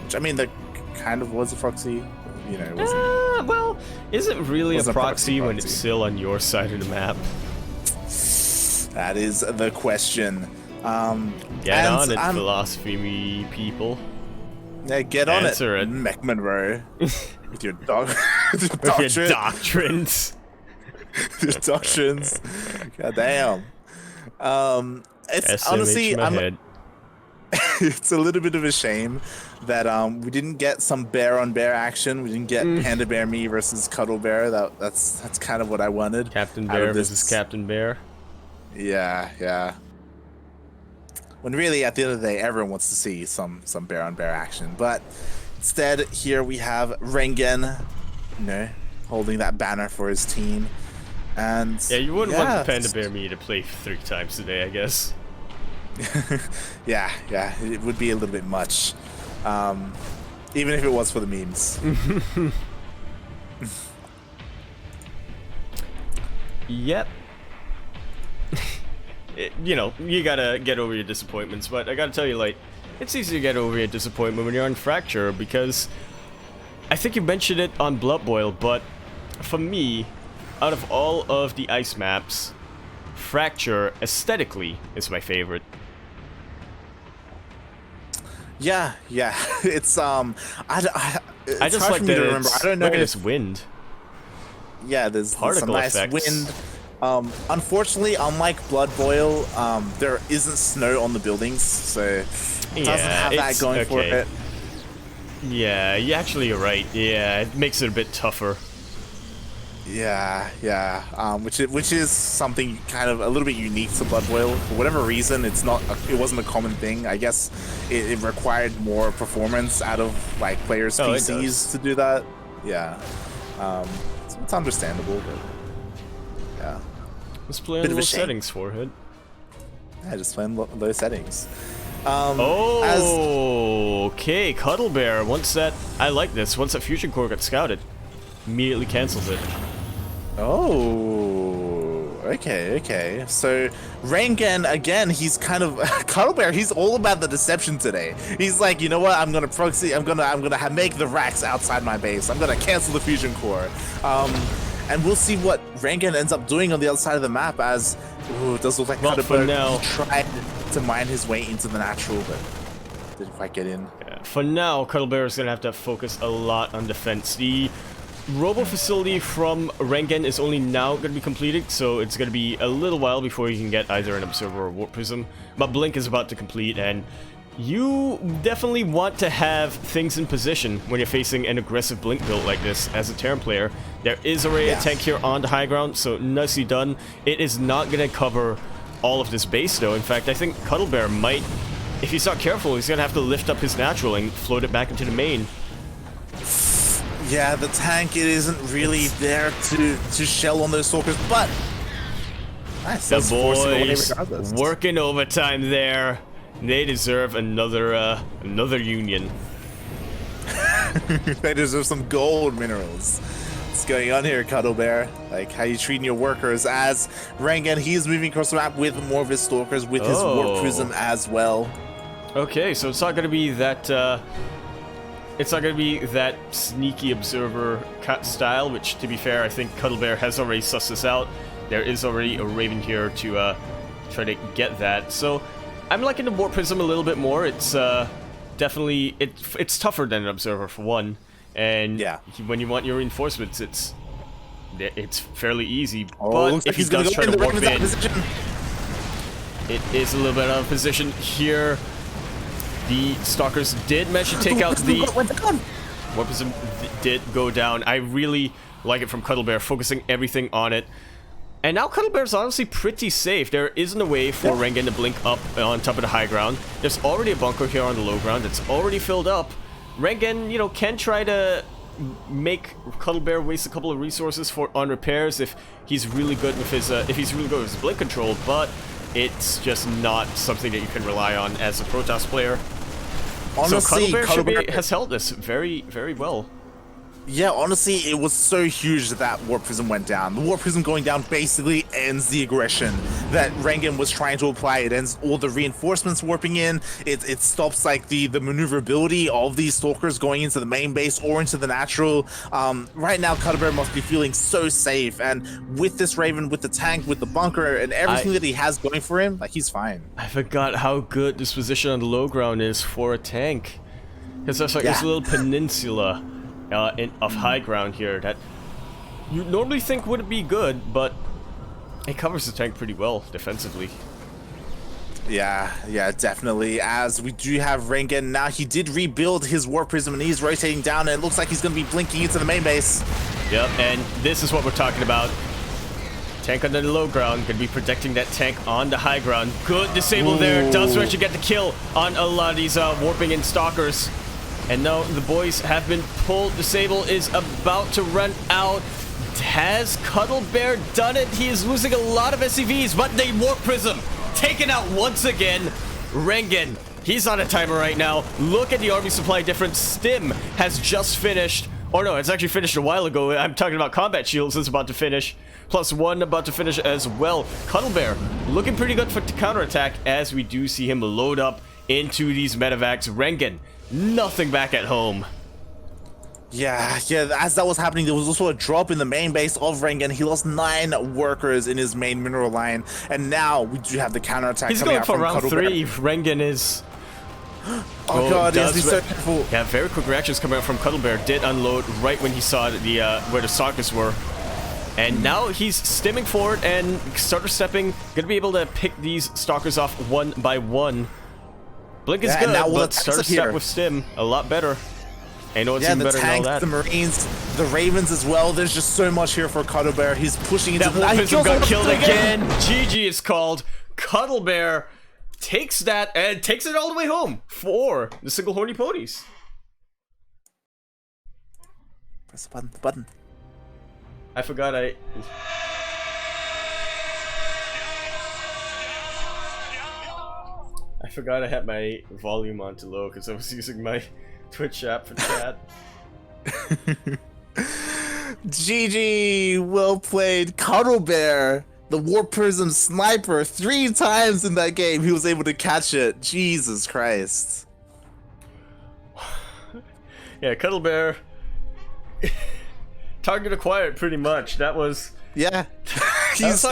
Which, I mean, there kind of was a proxy. You know, it wasn't. Well, is it really a proxy when it's still on your side of the map? That is the question. Get on it, philosophy people. Yeah, get on it, Mech Monroe. With your with your doctrines. Your doctrines. God damn. It's honestly, it's a little bit of a shame that we didn't get some bear on bear action. We didn't get Panda Bear Me versus Cuddle Bear. That's kind of what I wanted. Captain Bear versus Captain Bear. Yeah. when really at the end of the day, everyone wants to see some bear on bear action. But instead, here we have Rengen, holding that banner for his team. And yeah, you wouldn't want the Panda BearMe to play 3 times a day, I guess. yeah, it would be a little bit much, even if it was for the memes. Yep. You gotta get over your disappointments, but I gotta tell you, like, it's easy to get over your disappointment when you're on Fracture, because I think you mentioned it on Blood Boil, but for me, out of all of the ice maps, Fracture aesthetically is my favorite. Yeah, it's it's I just hard like for me that. to remember. I don't know. Look at this wind. Yeah, there's some Particle nice effects. wind. Unfortunately, unlike Blood Boil, there isn't snow on the buildings, so it doesn't have that going for it. Yeah, you're right. Yeah, it makes it a bit tougher. Yeah, which is something kind of a little bit unique to Blood Boil. For whatever reason, it wasn't a common thing. I guess it required more performance out of like players' PCs to do that. Yeah, it's understandable, but yeah. Let's play on low settings for it. Yeah, just playing low settings. Okay, Cuddle Bear. I like this. Once that fusion core gets scouted, immediately cancels it. Oh, okay. So Rengen again, he's kind of Cuddle Bear. He's all about the deception today. He's like, you know what? I'm gonna proxy. I'm gonna make the racks outside my base. I'm gonna cancel the fusion core. And we'll see what Rengen ends up doing on the other side of the map. As it does look like Cuddle Bear tried to mine his way into the natural, but didn't quite get in. Yeah. For now, Cuddle Bear is gonna have to focus a lot on defense. The Robo facility from Rengen is only now going to be completed, so it's going to be a little while before you can get either an Observer or Warp Prism. But Blink is about to complete, and you definitely want to have things in position when you're facing an aggressive Blink build like this as a Terran player. There is already a tank here on the high ground, so nicely done. It is not going to cover all of this base, though. In fact, I think Cuddle Bear might, if he's not careful, he's going to have to lift up his natural and float it back into the main. Yeah, the tank, it isn't really there to shell on those stalkers, but nice. The boys working overtime there. They deserve another union. They deserve some gold minerals. What's going on here, Cuddle Bear? Like, how you treating your workers? As Rengen, he's moving across the map with more of his stalkers, with his Warp Prism as well. Okay, so it's not going to be that sneaky observer cut style, which, to be fair, I think Cuddle Bear has already sussed this out. There is already a Raven here to try to get that. So I'm liking the Warp Prism a little bit more. It's definitely it's tougher than an observer for one, and when you want your reinforcements, it's fairly easy. But if he does try to warp in, it is a little bit out of position here. The Stalkers did manage to take out the Warp Prism did go down. I really like it from Cuddle Bear, focusing everything on it. And now Cuddle Bear's honestly pretty safe. There isn't a way for Rengen to blink up on top of the high ground. There's already a bunker here on the low ground. It's already filled up. Rengen, can try to make Cuddle Bear waste a couple of resources on repairs if he's really good with his blink control, but it's just not something that you can rely on as a Protoss player. Honestly, so Cuddle Bear has held this very, very well. Yeah, honestly, it was so huge that Warp Prism went down. The Warp Prism going down basically ends the aggression that Rengen was trying to apply. It ends all the reinforcements warping in. It stops like the maneuverability of these Stalkers going into the main base or into the natural. Right now, Cuddle Bear must be feeling so safe, and with this Raven, with the tank, with the bunker, and everything that he has going for him, like, he's fine. I forgot how good this position on the low ground is for a tank. Because there's like this little peninsula of high ground here that you normally think wouldn't be good, but it covers the tank pretty well defensively. Yeah, definitely. As we do have Rengen now, he did rebuild his Warp Prism and he's rotating down, and it looks like he's going to be blinking into the main base. Yep, and this is what we're talking about. Tank on the low ground, gonna be protecting that tank on the high ground. Good disable there, does actually get the kill on a lot of these warping in stalkers. And now the boys have been pulled. Disable is about to run out. Has Cuddle Bear done it? He is losing a lot of SCVs, but they Warp Prism taken out once again. Rengen, he's on a timer right now. Look at the army supply difference. Stim has just finished. Or no, it's actually finished a while ago. I'm talking about Combat Shields is about to finish. +1 about to finish as well. Cuddle Bear looking pretty good for counterattack as we do see him load up into these medevacs. Rengen, nothing back at home. Yeah, as that was happening, there was also a drop in the main base of Rengen. He lost 9 workers in his main mineral line, and now we do have the counterattack He's coming going out for from round Cuddle 3. Bear. Rengen is... Oh god, he has to be so careful. Yeah, very quick reactions coming out from Cuddle Bear. Did unload right when he saw the where the stalkers were. And now he's stimming forward and starter stepping. Gonna be able to pick these stalkers off one by one. Blink is good, but starter step with stim, a lot better. I know it's even better than all that. The Marines, the Ravens as well. There's just so much here for Cuddle Bear. He's pushing into the... That Warpism got killed again. GG is called. Cuddle Bear takes that and takes it all the way home for the Single-Horny Ponies. Press the button. I forgot I forgot I had my volume on to low because I was using my Twitch app for chat. GG, well played. Cuddle Bear, the Warp Prism sniper, 3 times in that game he was able to catch it. Jesus Christ. Yeah, Cuddle Bear. Target acquired, pretty much. That was... Yeah. he's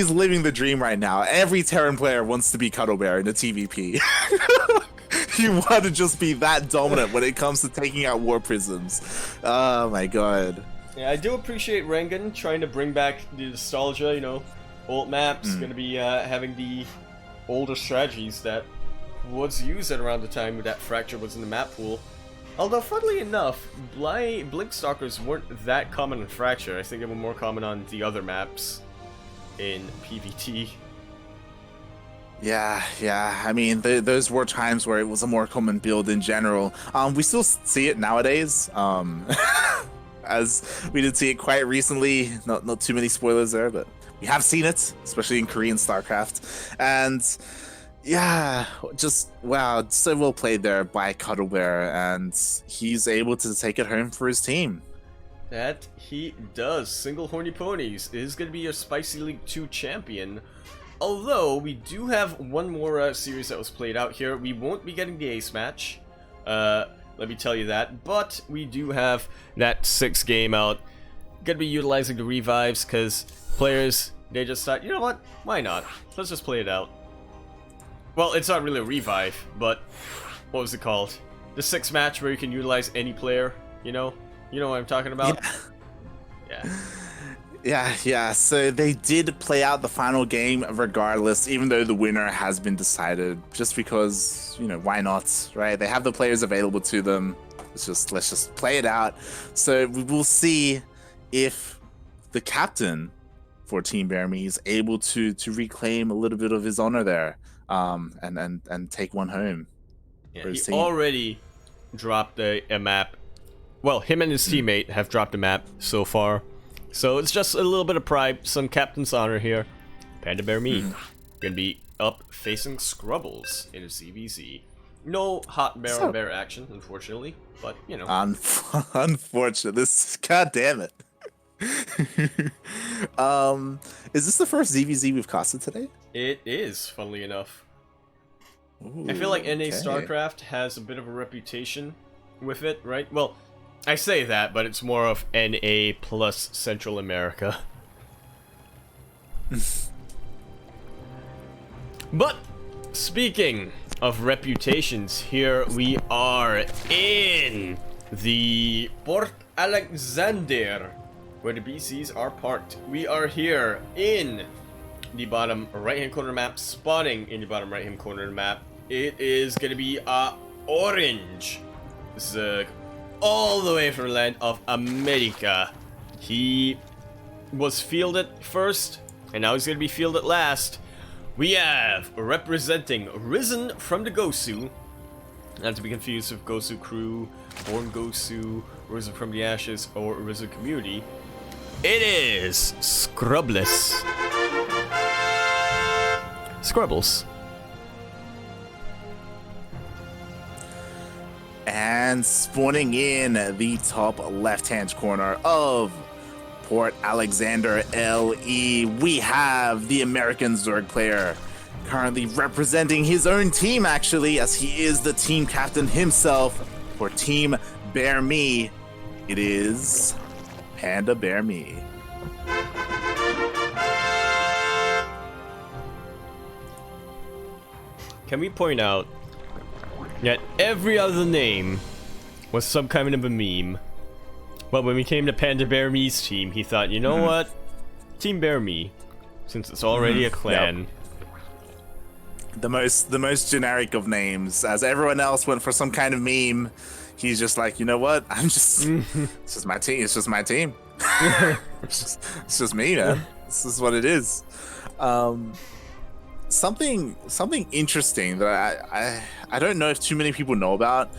living the dream right now. Every Terran player wants to be Cuddle Bear in the TVP. You want to just be that dominant when it comes to taking out War Prisms. Oh my god. Yeah, I do appreciate Rengen trying to bring back the nostalgia, you know. Old maps, gonna be having the older strategies that was used at around the time that Fracture was in the map pool. Although, funnily enough, Blink Stalkers weren't that common in Fracture. I think they were more common on the other maps in PvT. Yeah. I mean, those were times where it was a more common build in general. We still see it nowadays. As we did see it quite recently. Not too many spoilers there, but we have seen it, especially in Korean StarCraft. And yeah, just wow, so well played there by Cuddle Bear, and he's able to take it home for his team. That he does. Single-Horny Ponies is going to be your Spicy League 2 champion. Although, we do have one more series that was played out here. We won't be getting the ace match. Let me tell you that. But we do have that 6th game out. Gonna be utilizing the revives, because players, they just thought, you know what? Why not? Let's just play it out. Well, it's not really a revive, but what was it called? The 6th match where you can utilize any player, you know? You know what I'm talking about? Yeah, so they did play out the final game regardless, even though the winner has been decided, just because, you know, why not, right? They have the players available to them. Let's just play it out. So we will see if the captain for Team BearMe is able to reclaim a little bit of his honor there, and take one home. Yeah, he already dropped a map. Well, him and his teammate have dropped a map so far. So it's just a little bit of pride, some captain's honor here. Panda BearMe gonna be up facing Scrubbles in a CVZ. No hot bear on bear action, unfortunately, but you know. Unfortunate. God damn it. Is this the first ZVZ we've casted today? It is, funnily enough. Ooh, I feel like NA StarCraft has a bit of a reputation with it, right? Well, I say that, but it's more of NA plus Central America. But, speaking of reputations, here we are in the Port Alexander, where the BCs are parked. We are here in the bottom right-hand corner map, spawning in the bottom right-hand corner of the map. It is going to be orange. This is all the way from the land of America. He was fielded first, and now he's gonna be fielded last. We have, representing Risen from the Gosu, not to be confused with Gosu Crew, Born Gosu, Risen from the Ashes, or Risen Community. It is Scrubbless. Scrubbles. And spawning in the top left-hand corner of Port Alexander LE, we have the American Zerg player, currently representing his own team, actually, as he is the team captain himself for Team BearMe. It is Panda BearMe. Can we point out that every other name was some kind of a meme? But when we came to Panda BearMe's team, he thought, you know what? Team BearMe, since it's already a clan. Yep. The most generic of names, as everyone else went for some kind of meme. He's just like, you know what? It's just my team. It's just my team. it's just me, man. This is what it is. Something interesting that I don't know if too many people know about,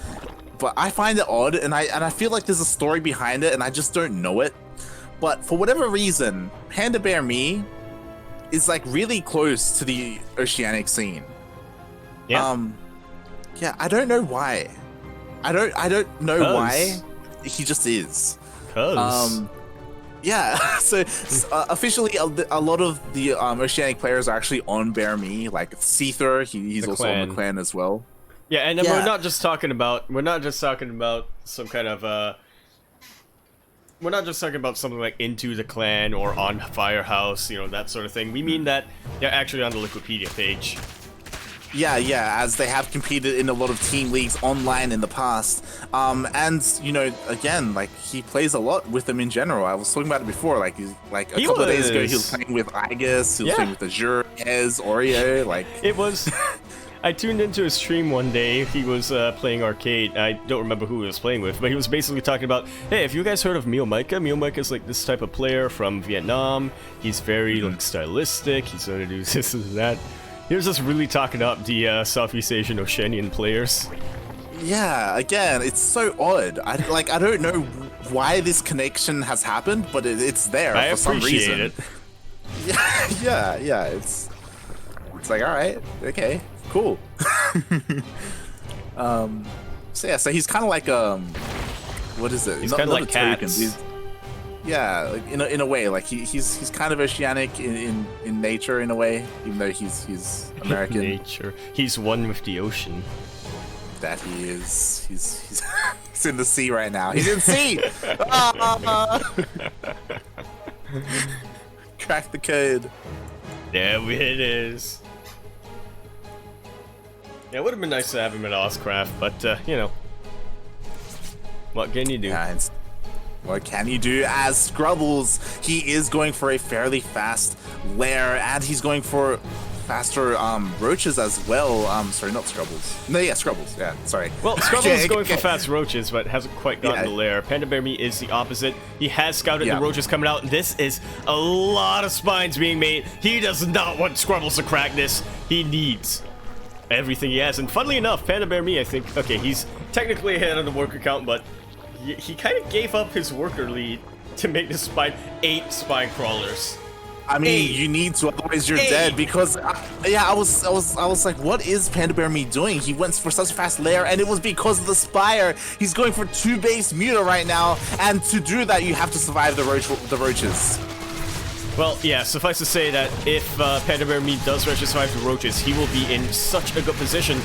but I find it odd, and I feel like there's a story behind it, and I just don't know it. But for whatever reason, Panda BearMe is like really close to the oceanic scene. Yeah. Yeah, I don't know why. I don't know why. He just is. Yeah, so officially a lot of the oceanic players are actually on BearMe, like Seether, he's also on the clan as well. Yeah, and then we're not just talking about some kind of we're not just talking about something like Into the Clan or on Firehouse, you know, that sort of thing. We mean that they're actually on the Wikipedia page. Yeah, as they have competed in a lot of team leagues online in the past. And, you know, again, like, he plays a lot with them in general. I was talking about it before, like, a couple of days ago, he was playing with Igus, he was playing with Azure, Ez, Oreo, like... It was... I tuned into his stream one day. He was playing arcade. I don't remember who he was playing with, but he was basically talking about, hey, have you guys heard of Mio Micah? Mio Micah is like this type of player from Vietnam. He's very, like, stylistic. He's going to do this and that. He was just really talking up the Southeast Asian Oceanian players. Yeah, again, it's so odd. I don't know why this connection has happened, but it's there for some reason. I appreciate it. Yeah, it's like, all right, okay, cool. So he's kind of like what is it? He's kind of like Cats. Yeah, like in a way, like he's kind of oceanic in nature in a way, even though he's American. Nature. He's one with the ocean. That he is. He's he's in the sea right now. He's in the sea. Crack the code. There it is. Yeah, it would have been nice to have him at StarCraft, but you know, what can you do? Yeah, what can you do as Scrubbles? He is going for a fairly fast lair, and he's going for faster roaches as well. Sorry, not Scrubbles. No, yeah, Scrubbles. Yeah, sorry. Well, Scrubbles is going for fast roaches, but hasn't quite gotten the lair. Panda BearMe is the opposite. He has scouted the roaches coming out, and this is a lot of spines being made. He does not want Scrubbles to crack this. He needs everything he has. And funnily enough, Panda BearMe, I think, okay, he's technically ahead on the worker count, but he kind of gave up his worker lead to make this spine 8 spine crawlers. I mean, you need to, otherwise you're dead. Because I was like, what is Panda BearMe doing? He went for such a fast lair, and it was because of the spire. He's going for 2 base muta right now, and to do that, you have to survive the roaches. Well, yeah, suffice to say that if Panda BearMe does manage to survive the roaches, he will be in such a good position.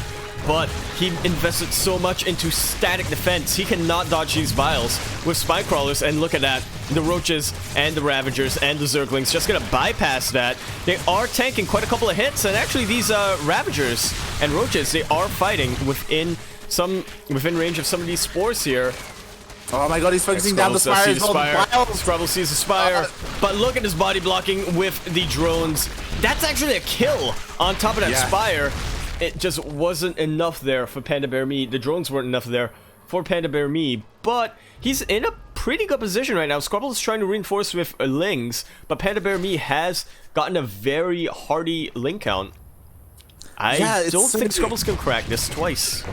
But he invested so much into static defense, he cannot dodge these vials with spine crawlers, and look at that. The roaches and the ravagers and the zerglings just gonna bypass that. They are tanking quite a couple of hits, and actually these ravagers and roaches, they are fighting within range of some of these spores here. Oh my god, he's focusing down the spire. Scrubble sees the spire, but look at his body blocking with the drones. That's actually a kill on top of that spire. It just wasn't enough there for Panda BearMe. The drones weren't enough there for Panda BearMe, but he's in a pretty good position right now. Squabble is trying to reinforce with Lings, but Panda Bear Me has gotten a very hearty Ling count. I don't think Squabbles can crack this twice.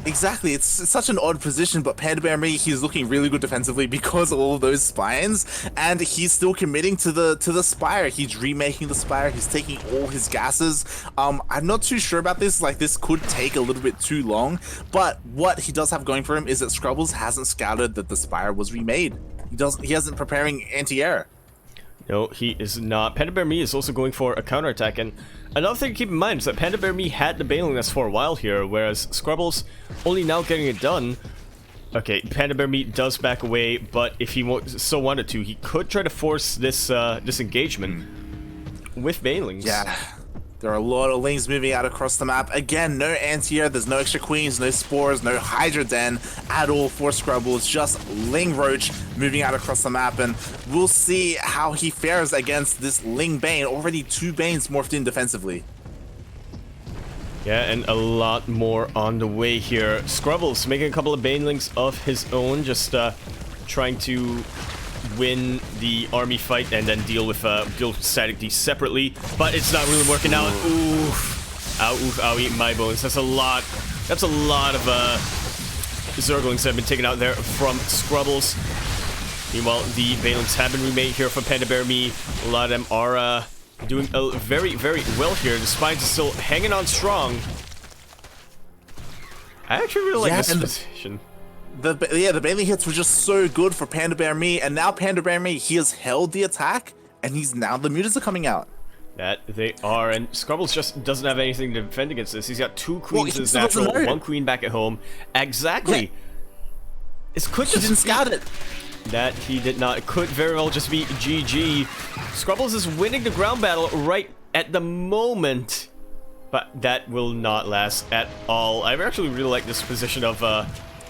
Exactly, it's such an odd position, but Panda Bear Me, he's looking really good defensively because of all of those spines, and he's still committing to the Spire. He's remaking the Spire, he's taking all his gases. I'm not too sure about this, like this could take a little bit too long, but what he does have going for him is that Scrubbles hasn't scouted that the Spire was remade. He hasn't preparing anti-air. No, he is not. Panda Bear Me is also going for a counterattack, and another thing to keep in mind is that Panda Bear Me had the Baneling Nest for a while here, whereas Scrubbles only now getting it done. Okay, Panda Bear Me does back away, but if he so wanted to, he could try to force this this engagement with Banelings. Yeah. There are a lot of Lings moving out across the map. Again, no anti-air, there's no extra queens, no spores, no Hydra Den at all for Scrubbles. Just Ling Roach moving out across the map, and we'll see how he fares against this Ling Bane. Already 2 Banes morphed in defensively. Yeah, and a lot more on the way here. Scrubbles making a couple of Banelings of his own, just trying to win the army fight and then deal with Static D separately, but it's not really working out. Oof. Ow, oof, ow, eat my bones. That's a lot of Zerglings that have been taken out there from Scrubbles. Meanwhile, the Banelings have been remade here from Panda Bear Me. A lot of them are doing very, very well here. The Spines are still hanging on strong. I actually really like this position. The Baneling hits were just so good for Panda Bear Me, and now Panda Bear Me, he has held the attack, and the mutas are coming out. That they are, and Scrubbles just doesn't have anything to defend against this. He's got 2 queens in his natural, 1 queen back at home. Exactly. Yeah. It could just didn't scout it. That he did not. It could very well just be GG. Scrubbles is winning the ground battle right at the moment, but that will not last at all. I actually really like this position of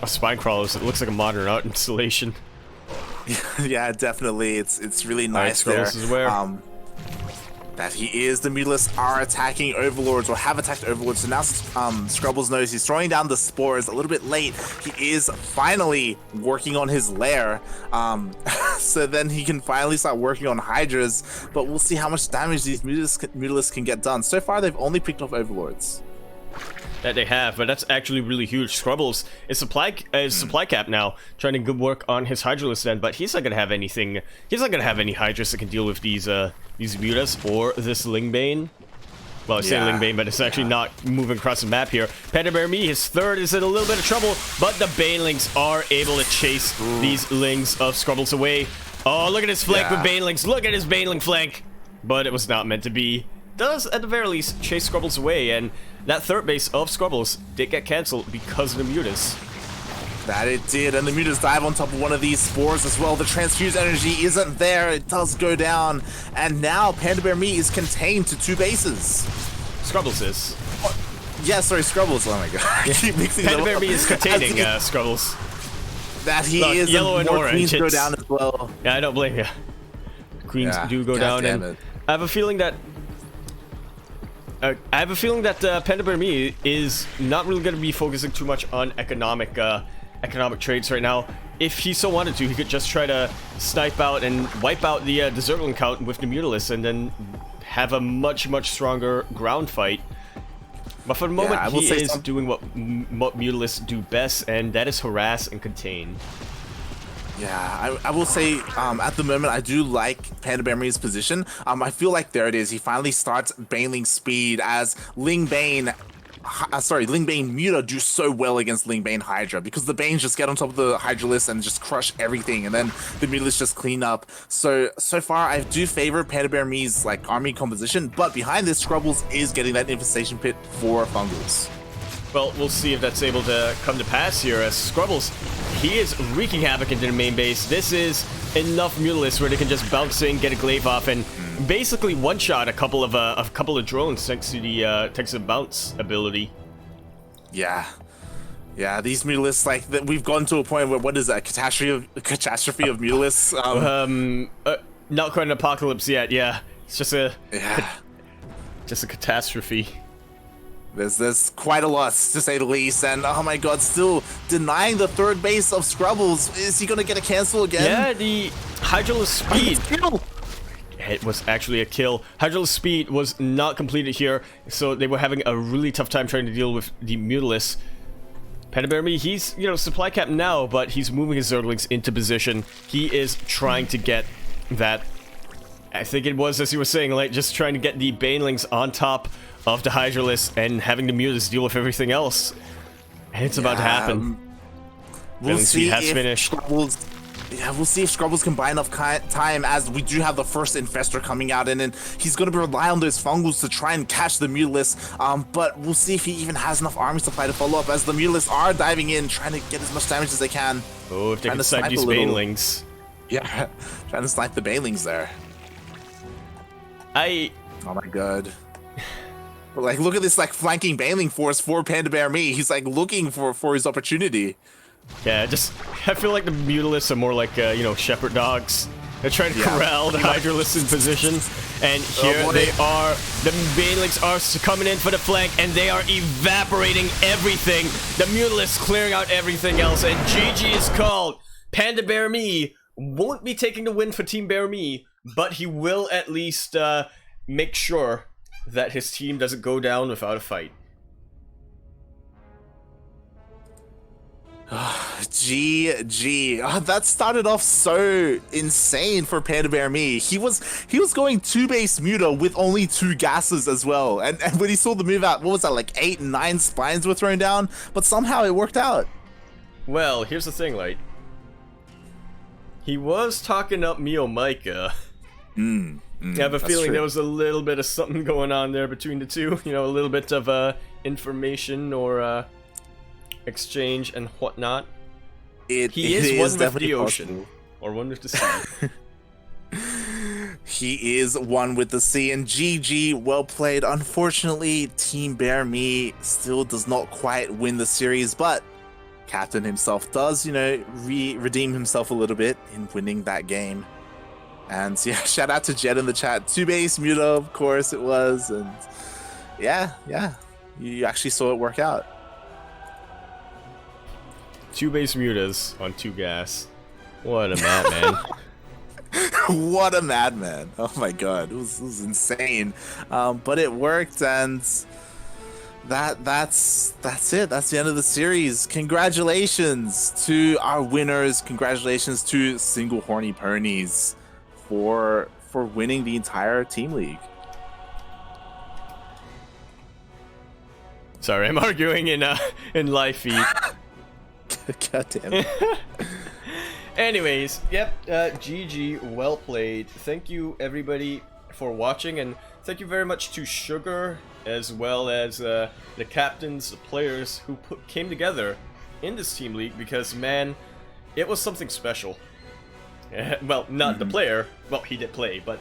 Spine Crawlers. It looks like a modern art installation. Yeah, definitely. It's really nice there. This is where that he is. The Mutalisks are attacking Overlords, or have attacked Overlords. So now Scrubbles knows he's throwing down the spores a little bit late. He is finally working on his lair. So then he can finally start working on Hydras. But we'll see how much damage these Mutalisks can get done. So far, they've only picked off Overlords. That they have, but that's actually really huge. Scrubbles is supply cap now, trying to good work on his Hydralist then, but he's not gonna have anything. He's not gonna have any Hydras that can deal with these mutas or this Lingbane. Well, I say Lingbane, but it's actually not moving across the map here. Panda Bear Me, his third, is in a little bit of trouble, but the Banelings are able to chase these Lings of Scrubbles away. Oh, look at his flank with Banelings. Look at his Baneling flank. But it was not meant to be. Does, at the very least, chase Scrubbles away, and that third base of Scrubbles did get cancelled because of the mutas. That it did, and the mutas dive on top of one of these spores as well. The transfuse energy isn't there, it does go down, and now Panda Bear Me is contained to 2 bases. Scrubbles is. Oh, yeah, sorry, Scrubbles, oh my god. I keep mixing Panda Bear Me is containing Scrubbles. That he is, yellow and more orange. Queens go down as well. Yeah, I don't blame you. Queens do go down, and I have a feeling that Panda Bear Me is not really going to be focusing too much on economic trades right now. If he so wanted to, he could just try to snipe out and wipe out the Zergling count with the Mutalisks and then have a much stronger ground fight. But for the moment, he is doing what Mutalisks do best, and that is harass and contain. Yeah, I will say, at the moment, I do like Panda Bear Me's position. I feel like there it is. He finally starts Baneling speed as Lingbane Muta do so well against Lingbane Hydra, because the Banes just get on top of the Hydralist and just crush everything, and then the Mutalisks just clean up. So far, I do favor Panda Bear Me's army composition, but behind this, Scrubbles is getting that infestation pit for Fungals. Well, we'll see if that's able to come to pass here, as Scrubbles, he is wreaking havoc into the main base. This is enough Mutalisks where they can just bounce in, get a glaive off, and basically one-shot a couple of drones thanks to the bounce ability. Yeah, these Mutalisks, we've gotten to a point where, what is that, catastrophe of Mutalisks? Not quite an apocalypse yet. Yeah, it's just a catastrophe. There's quite a lot, to say the least, and oh my god, still denying the third base of Scrubbles. Is he gonna get a cancel again? Yeah, the Hydralus Speed. It was actually a kill. Hydralus Speed was not completed here, so they were having a really tough time trying to deal with the Mutalisk. BearMe, he's, you know, supply cap now, but he's moving his Zerglings into position. He is trying to get that, I think it was, as you were saying, like, just trying to get the Banelings on top of the Hydralisk and having the Mutalisk deal with everything else. And it's about to happen. We'll see has if finished. We'll see if Scrubbles can buy enough time, as we do have the first Infestor coming out, and he's going to rely on those Fungals to try and catch the Mutalisk. But we'll see if he even has enough army supply to follow up, as the Mutalisk are diving in, trying to get as much damage as they can. Oh, if they can snipe these Banelings. Yeah, trying to snipe the Banelings there. Oh my god. But like, look at this like flanking Baneling force for BearMe. He's like looking for his opportunity. Yeah, I feel like the Mutalisks are more like, you know, shepherd dogs. They're trying to corral the Hydralisks in position, and here they are. The Banelings are coming in for the flank, and they are evaporating everything. The Mutalisks clearing out everything else, and GG is called. BearMe won't be taking the win for Team BearMe, but he will at least make sure that his team doesn't go down without a fight. GG. That started off so insane for BearMe. He was going 2-base Muta with only 2 gases as well. And when he saw the move out, what was that, like 8 and 9 spines were thrown down? But somehow it worked out. Well, here's the thing, Light. He was talking up Mio Micah. I have a feeling there was a little bit of something going on there between the two. You know, a little bit of information or exchange and whatnot. He is one with the ocean, or one with the sea. He is one with the sea, and GG, well played. Unfortunately, Team BearMe still does not quite win the series, but Captain himself does, you know, redeem himself a little bit in winning that game. And yeah, shout out to Jed in the chat. 2-base Muta, of course it was, and yeah, you actually saw it work out. 2-base Mutas on 2 gas. What a madman. What a madman. Oh my god, it was insane. But it worked, and that's it. That's the end of the series. Congratulations to our winners. Congratulations to Single-Horny Ponies for winning the entire team league. Sorry, I'm arguing in live feed. God damn it. Anyways, yep, GG, well played. Thank you everybody for watching, and thank you very much to Sugar, as well as the captains, the players who came together in this team league, because man, it was something special. Well, not the player. Well, he did play, but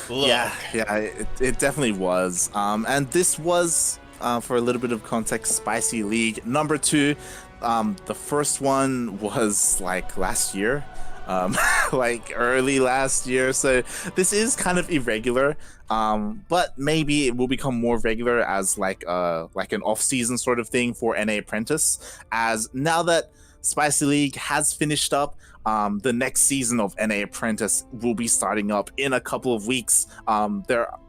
look. Yeah, it definitely was. And this was, for a little bit of context, Spicy League number 2. The first one was like last year, like early last year. So this is kind of irregular, but maybe it will become more regular as like an off-season sort of thing for NA Apprentice. As now that Spicy League has finished up, the next season of NA Apprentice will be starting up in a couple of weeks.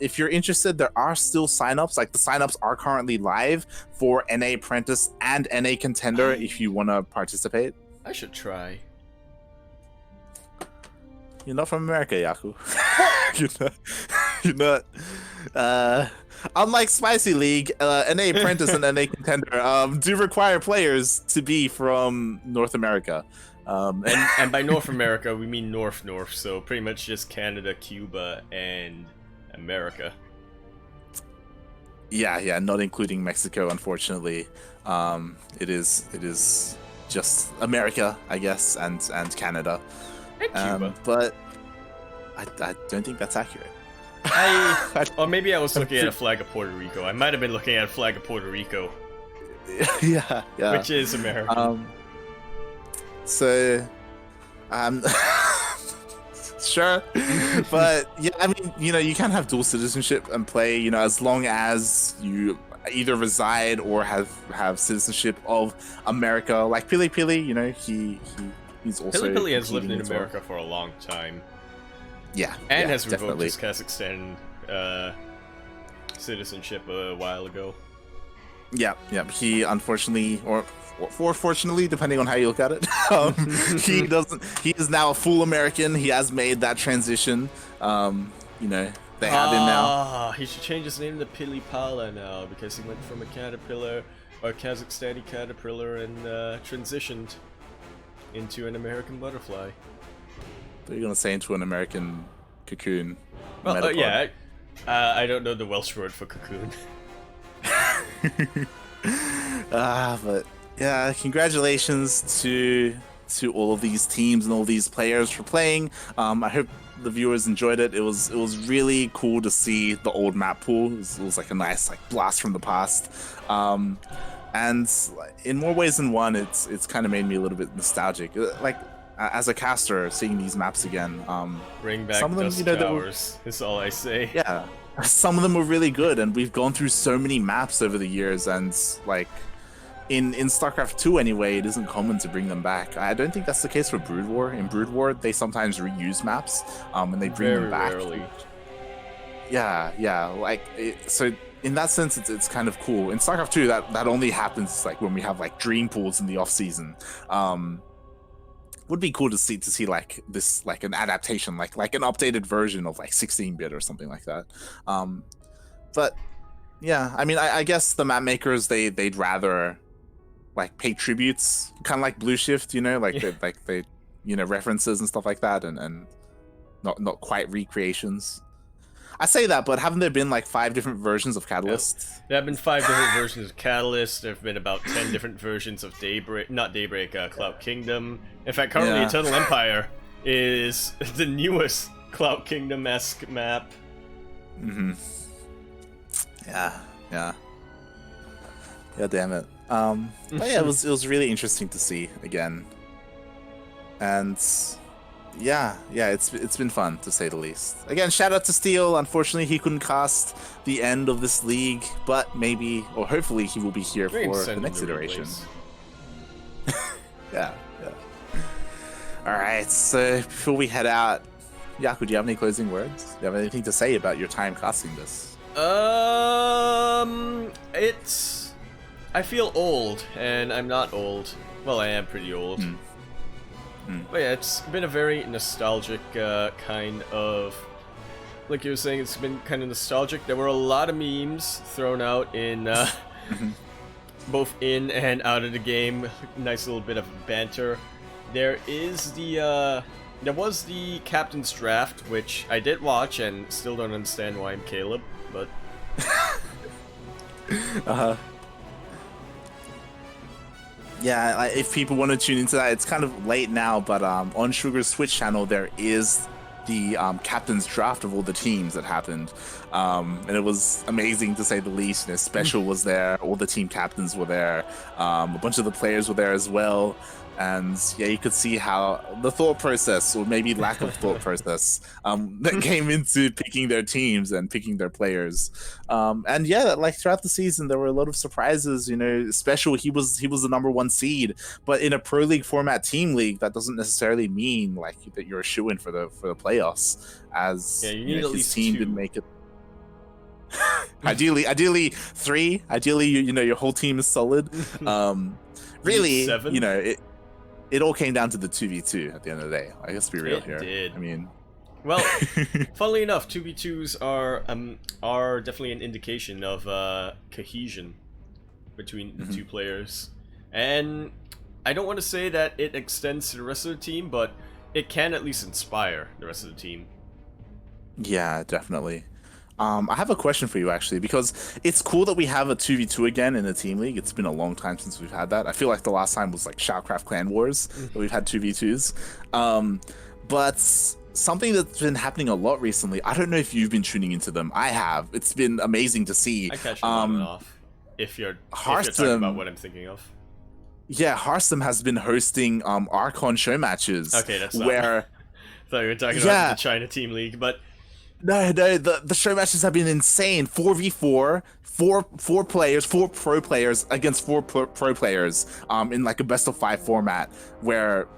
If you're interested, there are still signups. Like, the signups are currently live for NA Apprentice and NA Contender if you want to participate. I should try. You're not from America, Yaku. You're not. Unlike Spicy League, NA Apprentice and NA Contender do require players to be from North America. And by North America, we mean North, so pretty much just Canada, Cuba, and America. Yeah, not including Mexico, unfortunately. It is just America, I guess, and Canada. And Cuba. But I don't think that's accurate. Or maybe I was looking at a flag of Puerto Rico. I might have been looking at a flag of Puerto Rico. Yeah. Which is American. So, Sure. But yeah, I mean, you can have dual citizenship and play, as long as you either reside or have citizenship of America. Like Pili Pili, he's also Pili Pili has lived competing in as well. America for a long time. Yeah. And yeah, has revoked definitely. his Kazakhstan citizenship a while ago. Yeah. He unfortunately, or fortunately, depending on how you look at it, he doesn't. He is now a full American. He has made that transition. They have him now. He should change his name to Pili Pala now because he went from a caterpillar, or Kazakhstani caterpillar, and transitioned into an American butterfly. What are you gonna say into an American cocoon? Well, yeah. I don't know the Welsh word for cocoon. But yeah, congratulations to all of these teams and all these players for playing. I hope the viewers enjoyed it. It was really cool to see the old map pool. It was like a nice blast from the past. And in more ways than one, it's kind of made me a little bit nostalgic. As a caster, seeing these maps again. Bring back some of them, Dust Towers, is all I say. Yeah, some of them were really good, and we've gone through so many maps over the years, and in StarCraft 2 anyway, it isn't common to bring them back. I don't think that's the case for Brood War. In Brood War, they sometimes reuse maps, and they bring them back. Rarely. Yeah. So in that sense, it's kind of cool. In StarCraft 2, that only happens when we have dream pools in the off season. Would be cool to see this an adaptation, like an updated version of 16-bit or something like that. But yeah, I mean, I guess the map makers they'd rather pay tributes, kind of like Blue Shift, they references and stuff like that, and not quite recreations. I say that, but haven't there been 5 different versions of Catalyst? There have been 5 different versions of Catalyst. There have been about 10 different versions of Cloud Kingdom. In fact, currently Eternal Empire is the newest Cloud Kingdom-esque map. Mm-hmm. Yeah. Yeah, damn it. But yeah, it was really interesting to see again. And yeah, it's been fun to say the least. Again, shout out to Steel. Unfortunately, he couldn't cast the end of this league, but maybe or hopefully he will be here for the next iteration. Yeah. All right, so before we head out, Yaku, do you have any closing words? Do you have anything to say about your time casting this? I feel old, and I'm not old. Well, I am pretty old. But yeah, it's been a very nostalgic kind of... Like you were saying, it's been kind of nostalgic. There were a lot of memes thrown out in... both in and out of the game. Nice little bit of banter. There was the Captain's Draft, which I did watch and still don't understand why I'm Caleb, but... Yeah, if people want to tune into that, it's kind of late now, but on Sugar's Twitch channel, there is the Captain's Draft of all the teams that happened. And it was amazing, to say the least. Special was there, all the team captains were there, a bunch of the players were there as well. And yeah, you could see how the thought process, or maybe lack of thought process, that came into picking their teams and picking their players. And yeah, throughout the season, there were a lot of surprises. Special, he was the #1 seed, but in a Pro League format team league, that doesn't necessarily mean that you're a shoo-in for the playoffs. As yeah, you need at least team 2. didn't make it. Ideally 3. Ideally, your whole team is solid. Really, 7? It all came down to the 2v2 at the end of the day. Let's be real here. It did. I mean, well, funnily enough, 2v2s are definitely an indication of cohesion between the two players. And I don't want to say that it extends to the rest of the team, but it can at least inspire the rest of the team. Yeah, definitely. I have a question for you, actually, because it's cool that we have a 2v2 again in the team league. It's been a long time since we've had that. I feel like the last time was StarCraft Clan Wars that we've had 2v2s. But something that's been happening a lot recently, I don't know if you've been tuning into them. I have. It's been amazing to see. I catch them on and off, if you're talking about what I'm thinking of. Yeah, Hearthstone has been hosting Archon show matches. Okay, that's where thought you were talking about the China Team League, but no, the show matches have been insane. 4v4, four players, 4 pro players against 4 pro players, in like a best of 5 format, where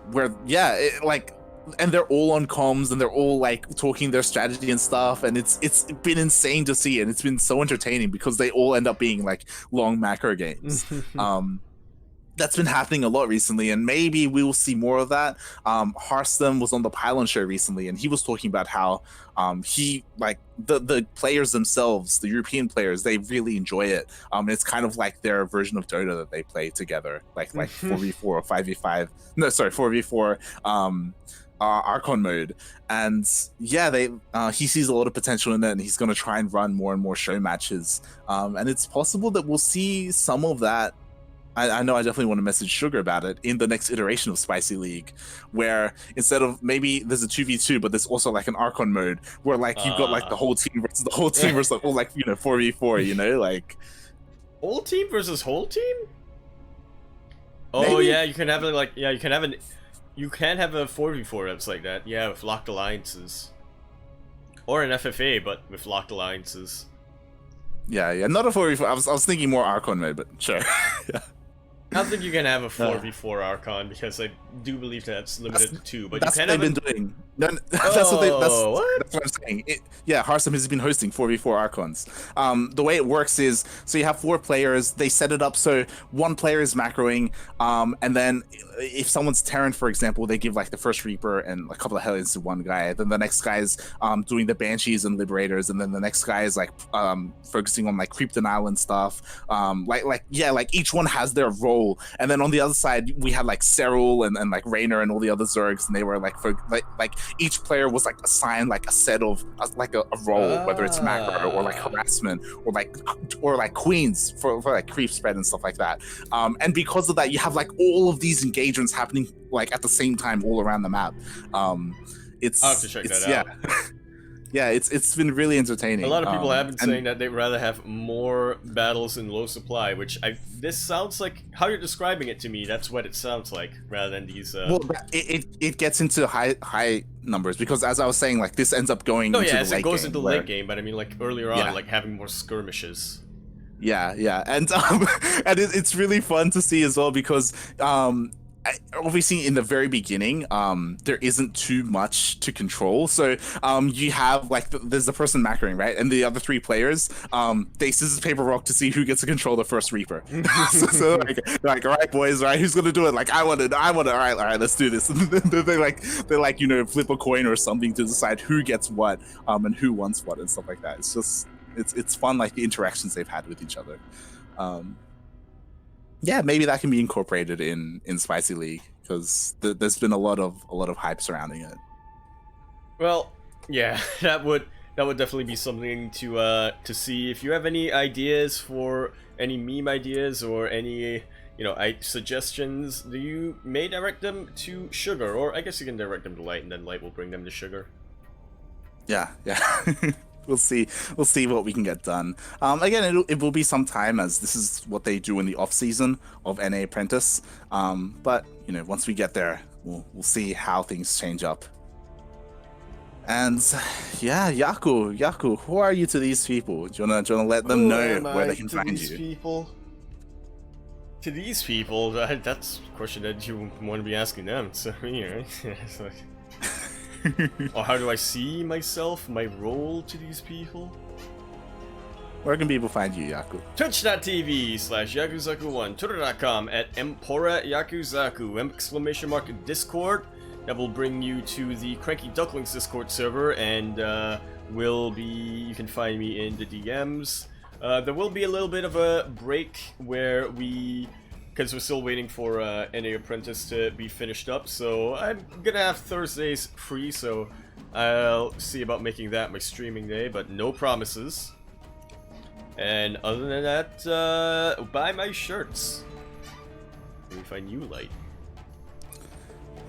like, and they're all on comms and they're all like talking their strategy and stuff, and it's been insane to see, and it's been so entertaining because they all end up being like long macro games. That's been happening a lot recently, and maybe we will see more of that. Harston was on the Pylon show recently, and he was talking about how he, like, the players themselves, the European players, they really enjoy it. It's kind of like their version of Dota that they play together, like 4v4 or 5v5. No, sorry, 4v4 Archon mode. And yeah, he sees a lot of potential in it, and he's going to try and run more and more show matches. And it's possible that we'll see some of that. I know I definitely want to message Sugar about it in the next iteration of Spicy League, where instead of, maybe there's a 2v2, but there's also like an Archon mode where like you've got like the whole team versus the whole team versus like, all like, 4v4, like whole team versus whole team. Oh maybe? Yeah, you can have it like, you can have a 4v4 that's like that, yeah, with locked alliances, or an FFA but with locked alliances. Yeah, not a 4v4. I was thinking more Archon mode, but sure. Yeah. I don't think you can have a 4v4 Archon, because I do believe that's limited to 2. But that's you can what they've been doing. That's what I'm saying. Harston has been hosting 4v4 Archons. The way it works is, so you have 4 players. They set it up so one player is macroing, and then if someone's Terran, for example, they give like the first Reaper and a couple of Hellions to one guy. Then the next guy is doing the Banshees and Liberators, and then the next guy is like focusing on like creep denial and stuff. Like each one has their role. And then on the other side, we had like Serral and like Raynor and all the other Zergs, and they were like like each player was like assigned like a set of like a role, whether it's macro or like harassment or like queens for like creep spread and stuff like that. And because of that, you have like all of these engagements happening like at the same time all around the map. I'll have to check that out. Yeah, it's been really entertaining. A lot of people have been saying that they'd rather have more battles in low supply, which this sounds like, how you're describing it to me, that's what it sounds like, rather than these well, it gets into high numbers, because as I was saying, like, this ends up going into the late game. It goes into the late game, but I mean, like, earlier on, like, having more skirmishes. Yeah, and it's really fun to see as well, because obviously in the very beginning there isn't too much to control, so you have like there's the person macroing, right, and the other 3 players they scissors paper rock to see who gets to control the first Reaper. so like all right boys, right, who's gonna do it? Like I want it, all right, let's do this. they like flip a coin or something to decide who gets what and who wants what and stuff like that. It's just it's fun, like the interactions they've had with each other. Yeah, maybe that can be incorporated in Spicy League, because there's been a lot of hype surrounding it. Well, yeah, that would definitely be something to see. If you have any ideas for any meme ideas or any suggestions, you may direct them to Sugar, or I guess you can direct them to Light, and then Light will bring them to Sugar. Yeah. We'll see what we can get done. Again, it will be some time, as this is what they do in the off season of NA Apprentice. But once we get there, we'll see how things change up. And yeah, Yaku, who are you to these people? Do you wanna let them know where they can find you? To these people, that's a question that you want to be asking them. So right? It's like, or how do I see myself, my role to these people? Where can people find you, Yaku? Twitch.tv/Yakuzaku1, Twitter.com @EmporiaYakuzaku, !Discord. That will bring you to the CranKy Ducklings Discord server, and you can find me in the DMs. There will be a little bit of a break where because we're still waiting for NA Apprentice to be finished up, so I'm gonna have Thursdays free, so I'll see about making that my streaming day, but no promises. And other than that, buy my shirts. Let me find you, Light.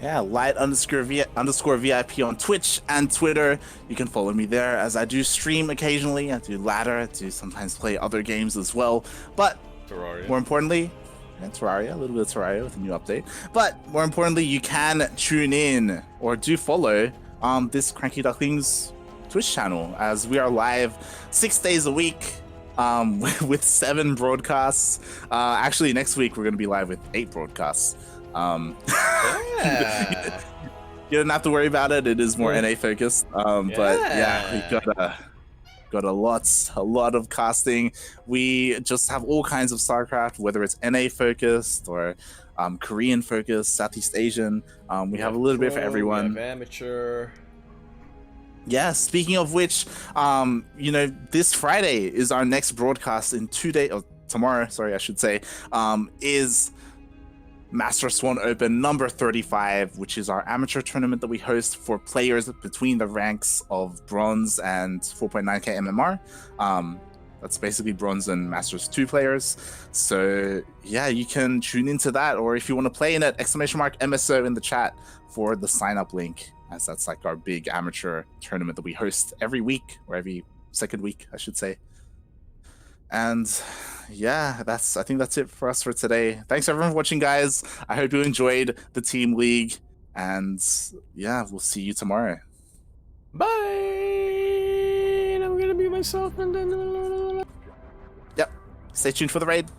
Yeah, Light_VIP on Twitch and Twitter. You can follow me there, as I do stream occasionally. I do ladder, I do sometimes play other games as well, but Terraria. More importantly, Terraria, a little bit of Terraria with a new update. But more importantly, you can tune in or do follow this CranKy Ducklings Twitch channel, as we are live 6 days a week with 7 broadcasts. Actually, next week we're going to be live with 8 broadcasts. Yeah. You don't have to worry about it. It is more NA focused. But yeah, we got a lot of casting. We just have all kinds of StarCraft, whether it's NA focused or Korean focused, Southeast Asian. We have a little bit for everyone. We have amateur. Yeah, speaking of which, you know, this Friday is our next broadcast in 2 days, or tomorrow, sorry, I should say, is Master Swan Open number 35, which is our amateur tournament that we host for players between the ranks of Bronze and 4.9k MMR. That's basically Bronze and Masters 2 players. So yeah, you can tune into that, or if you want to play in it, !MSO in the chat for the sign up link, as that's like our big amateur tournament that we host every week, or every second week, I should say. And yeah, I think that's it for us for today. Thanks everyone for watching, guys. I hope you enjoyed the team league, and yeah, we'll see you tomorrow. Bye. And I'm gonna be myself and then. Yep. Stay tuned for the raid.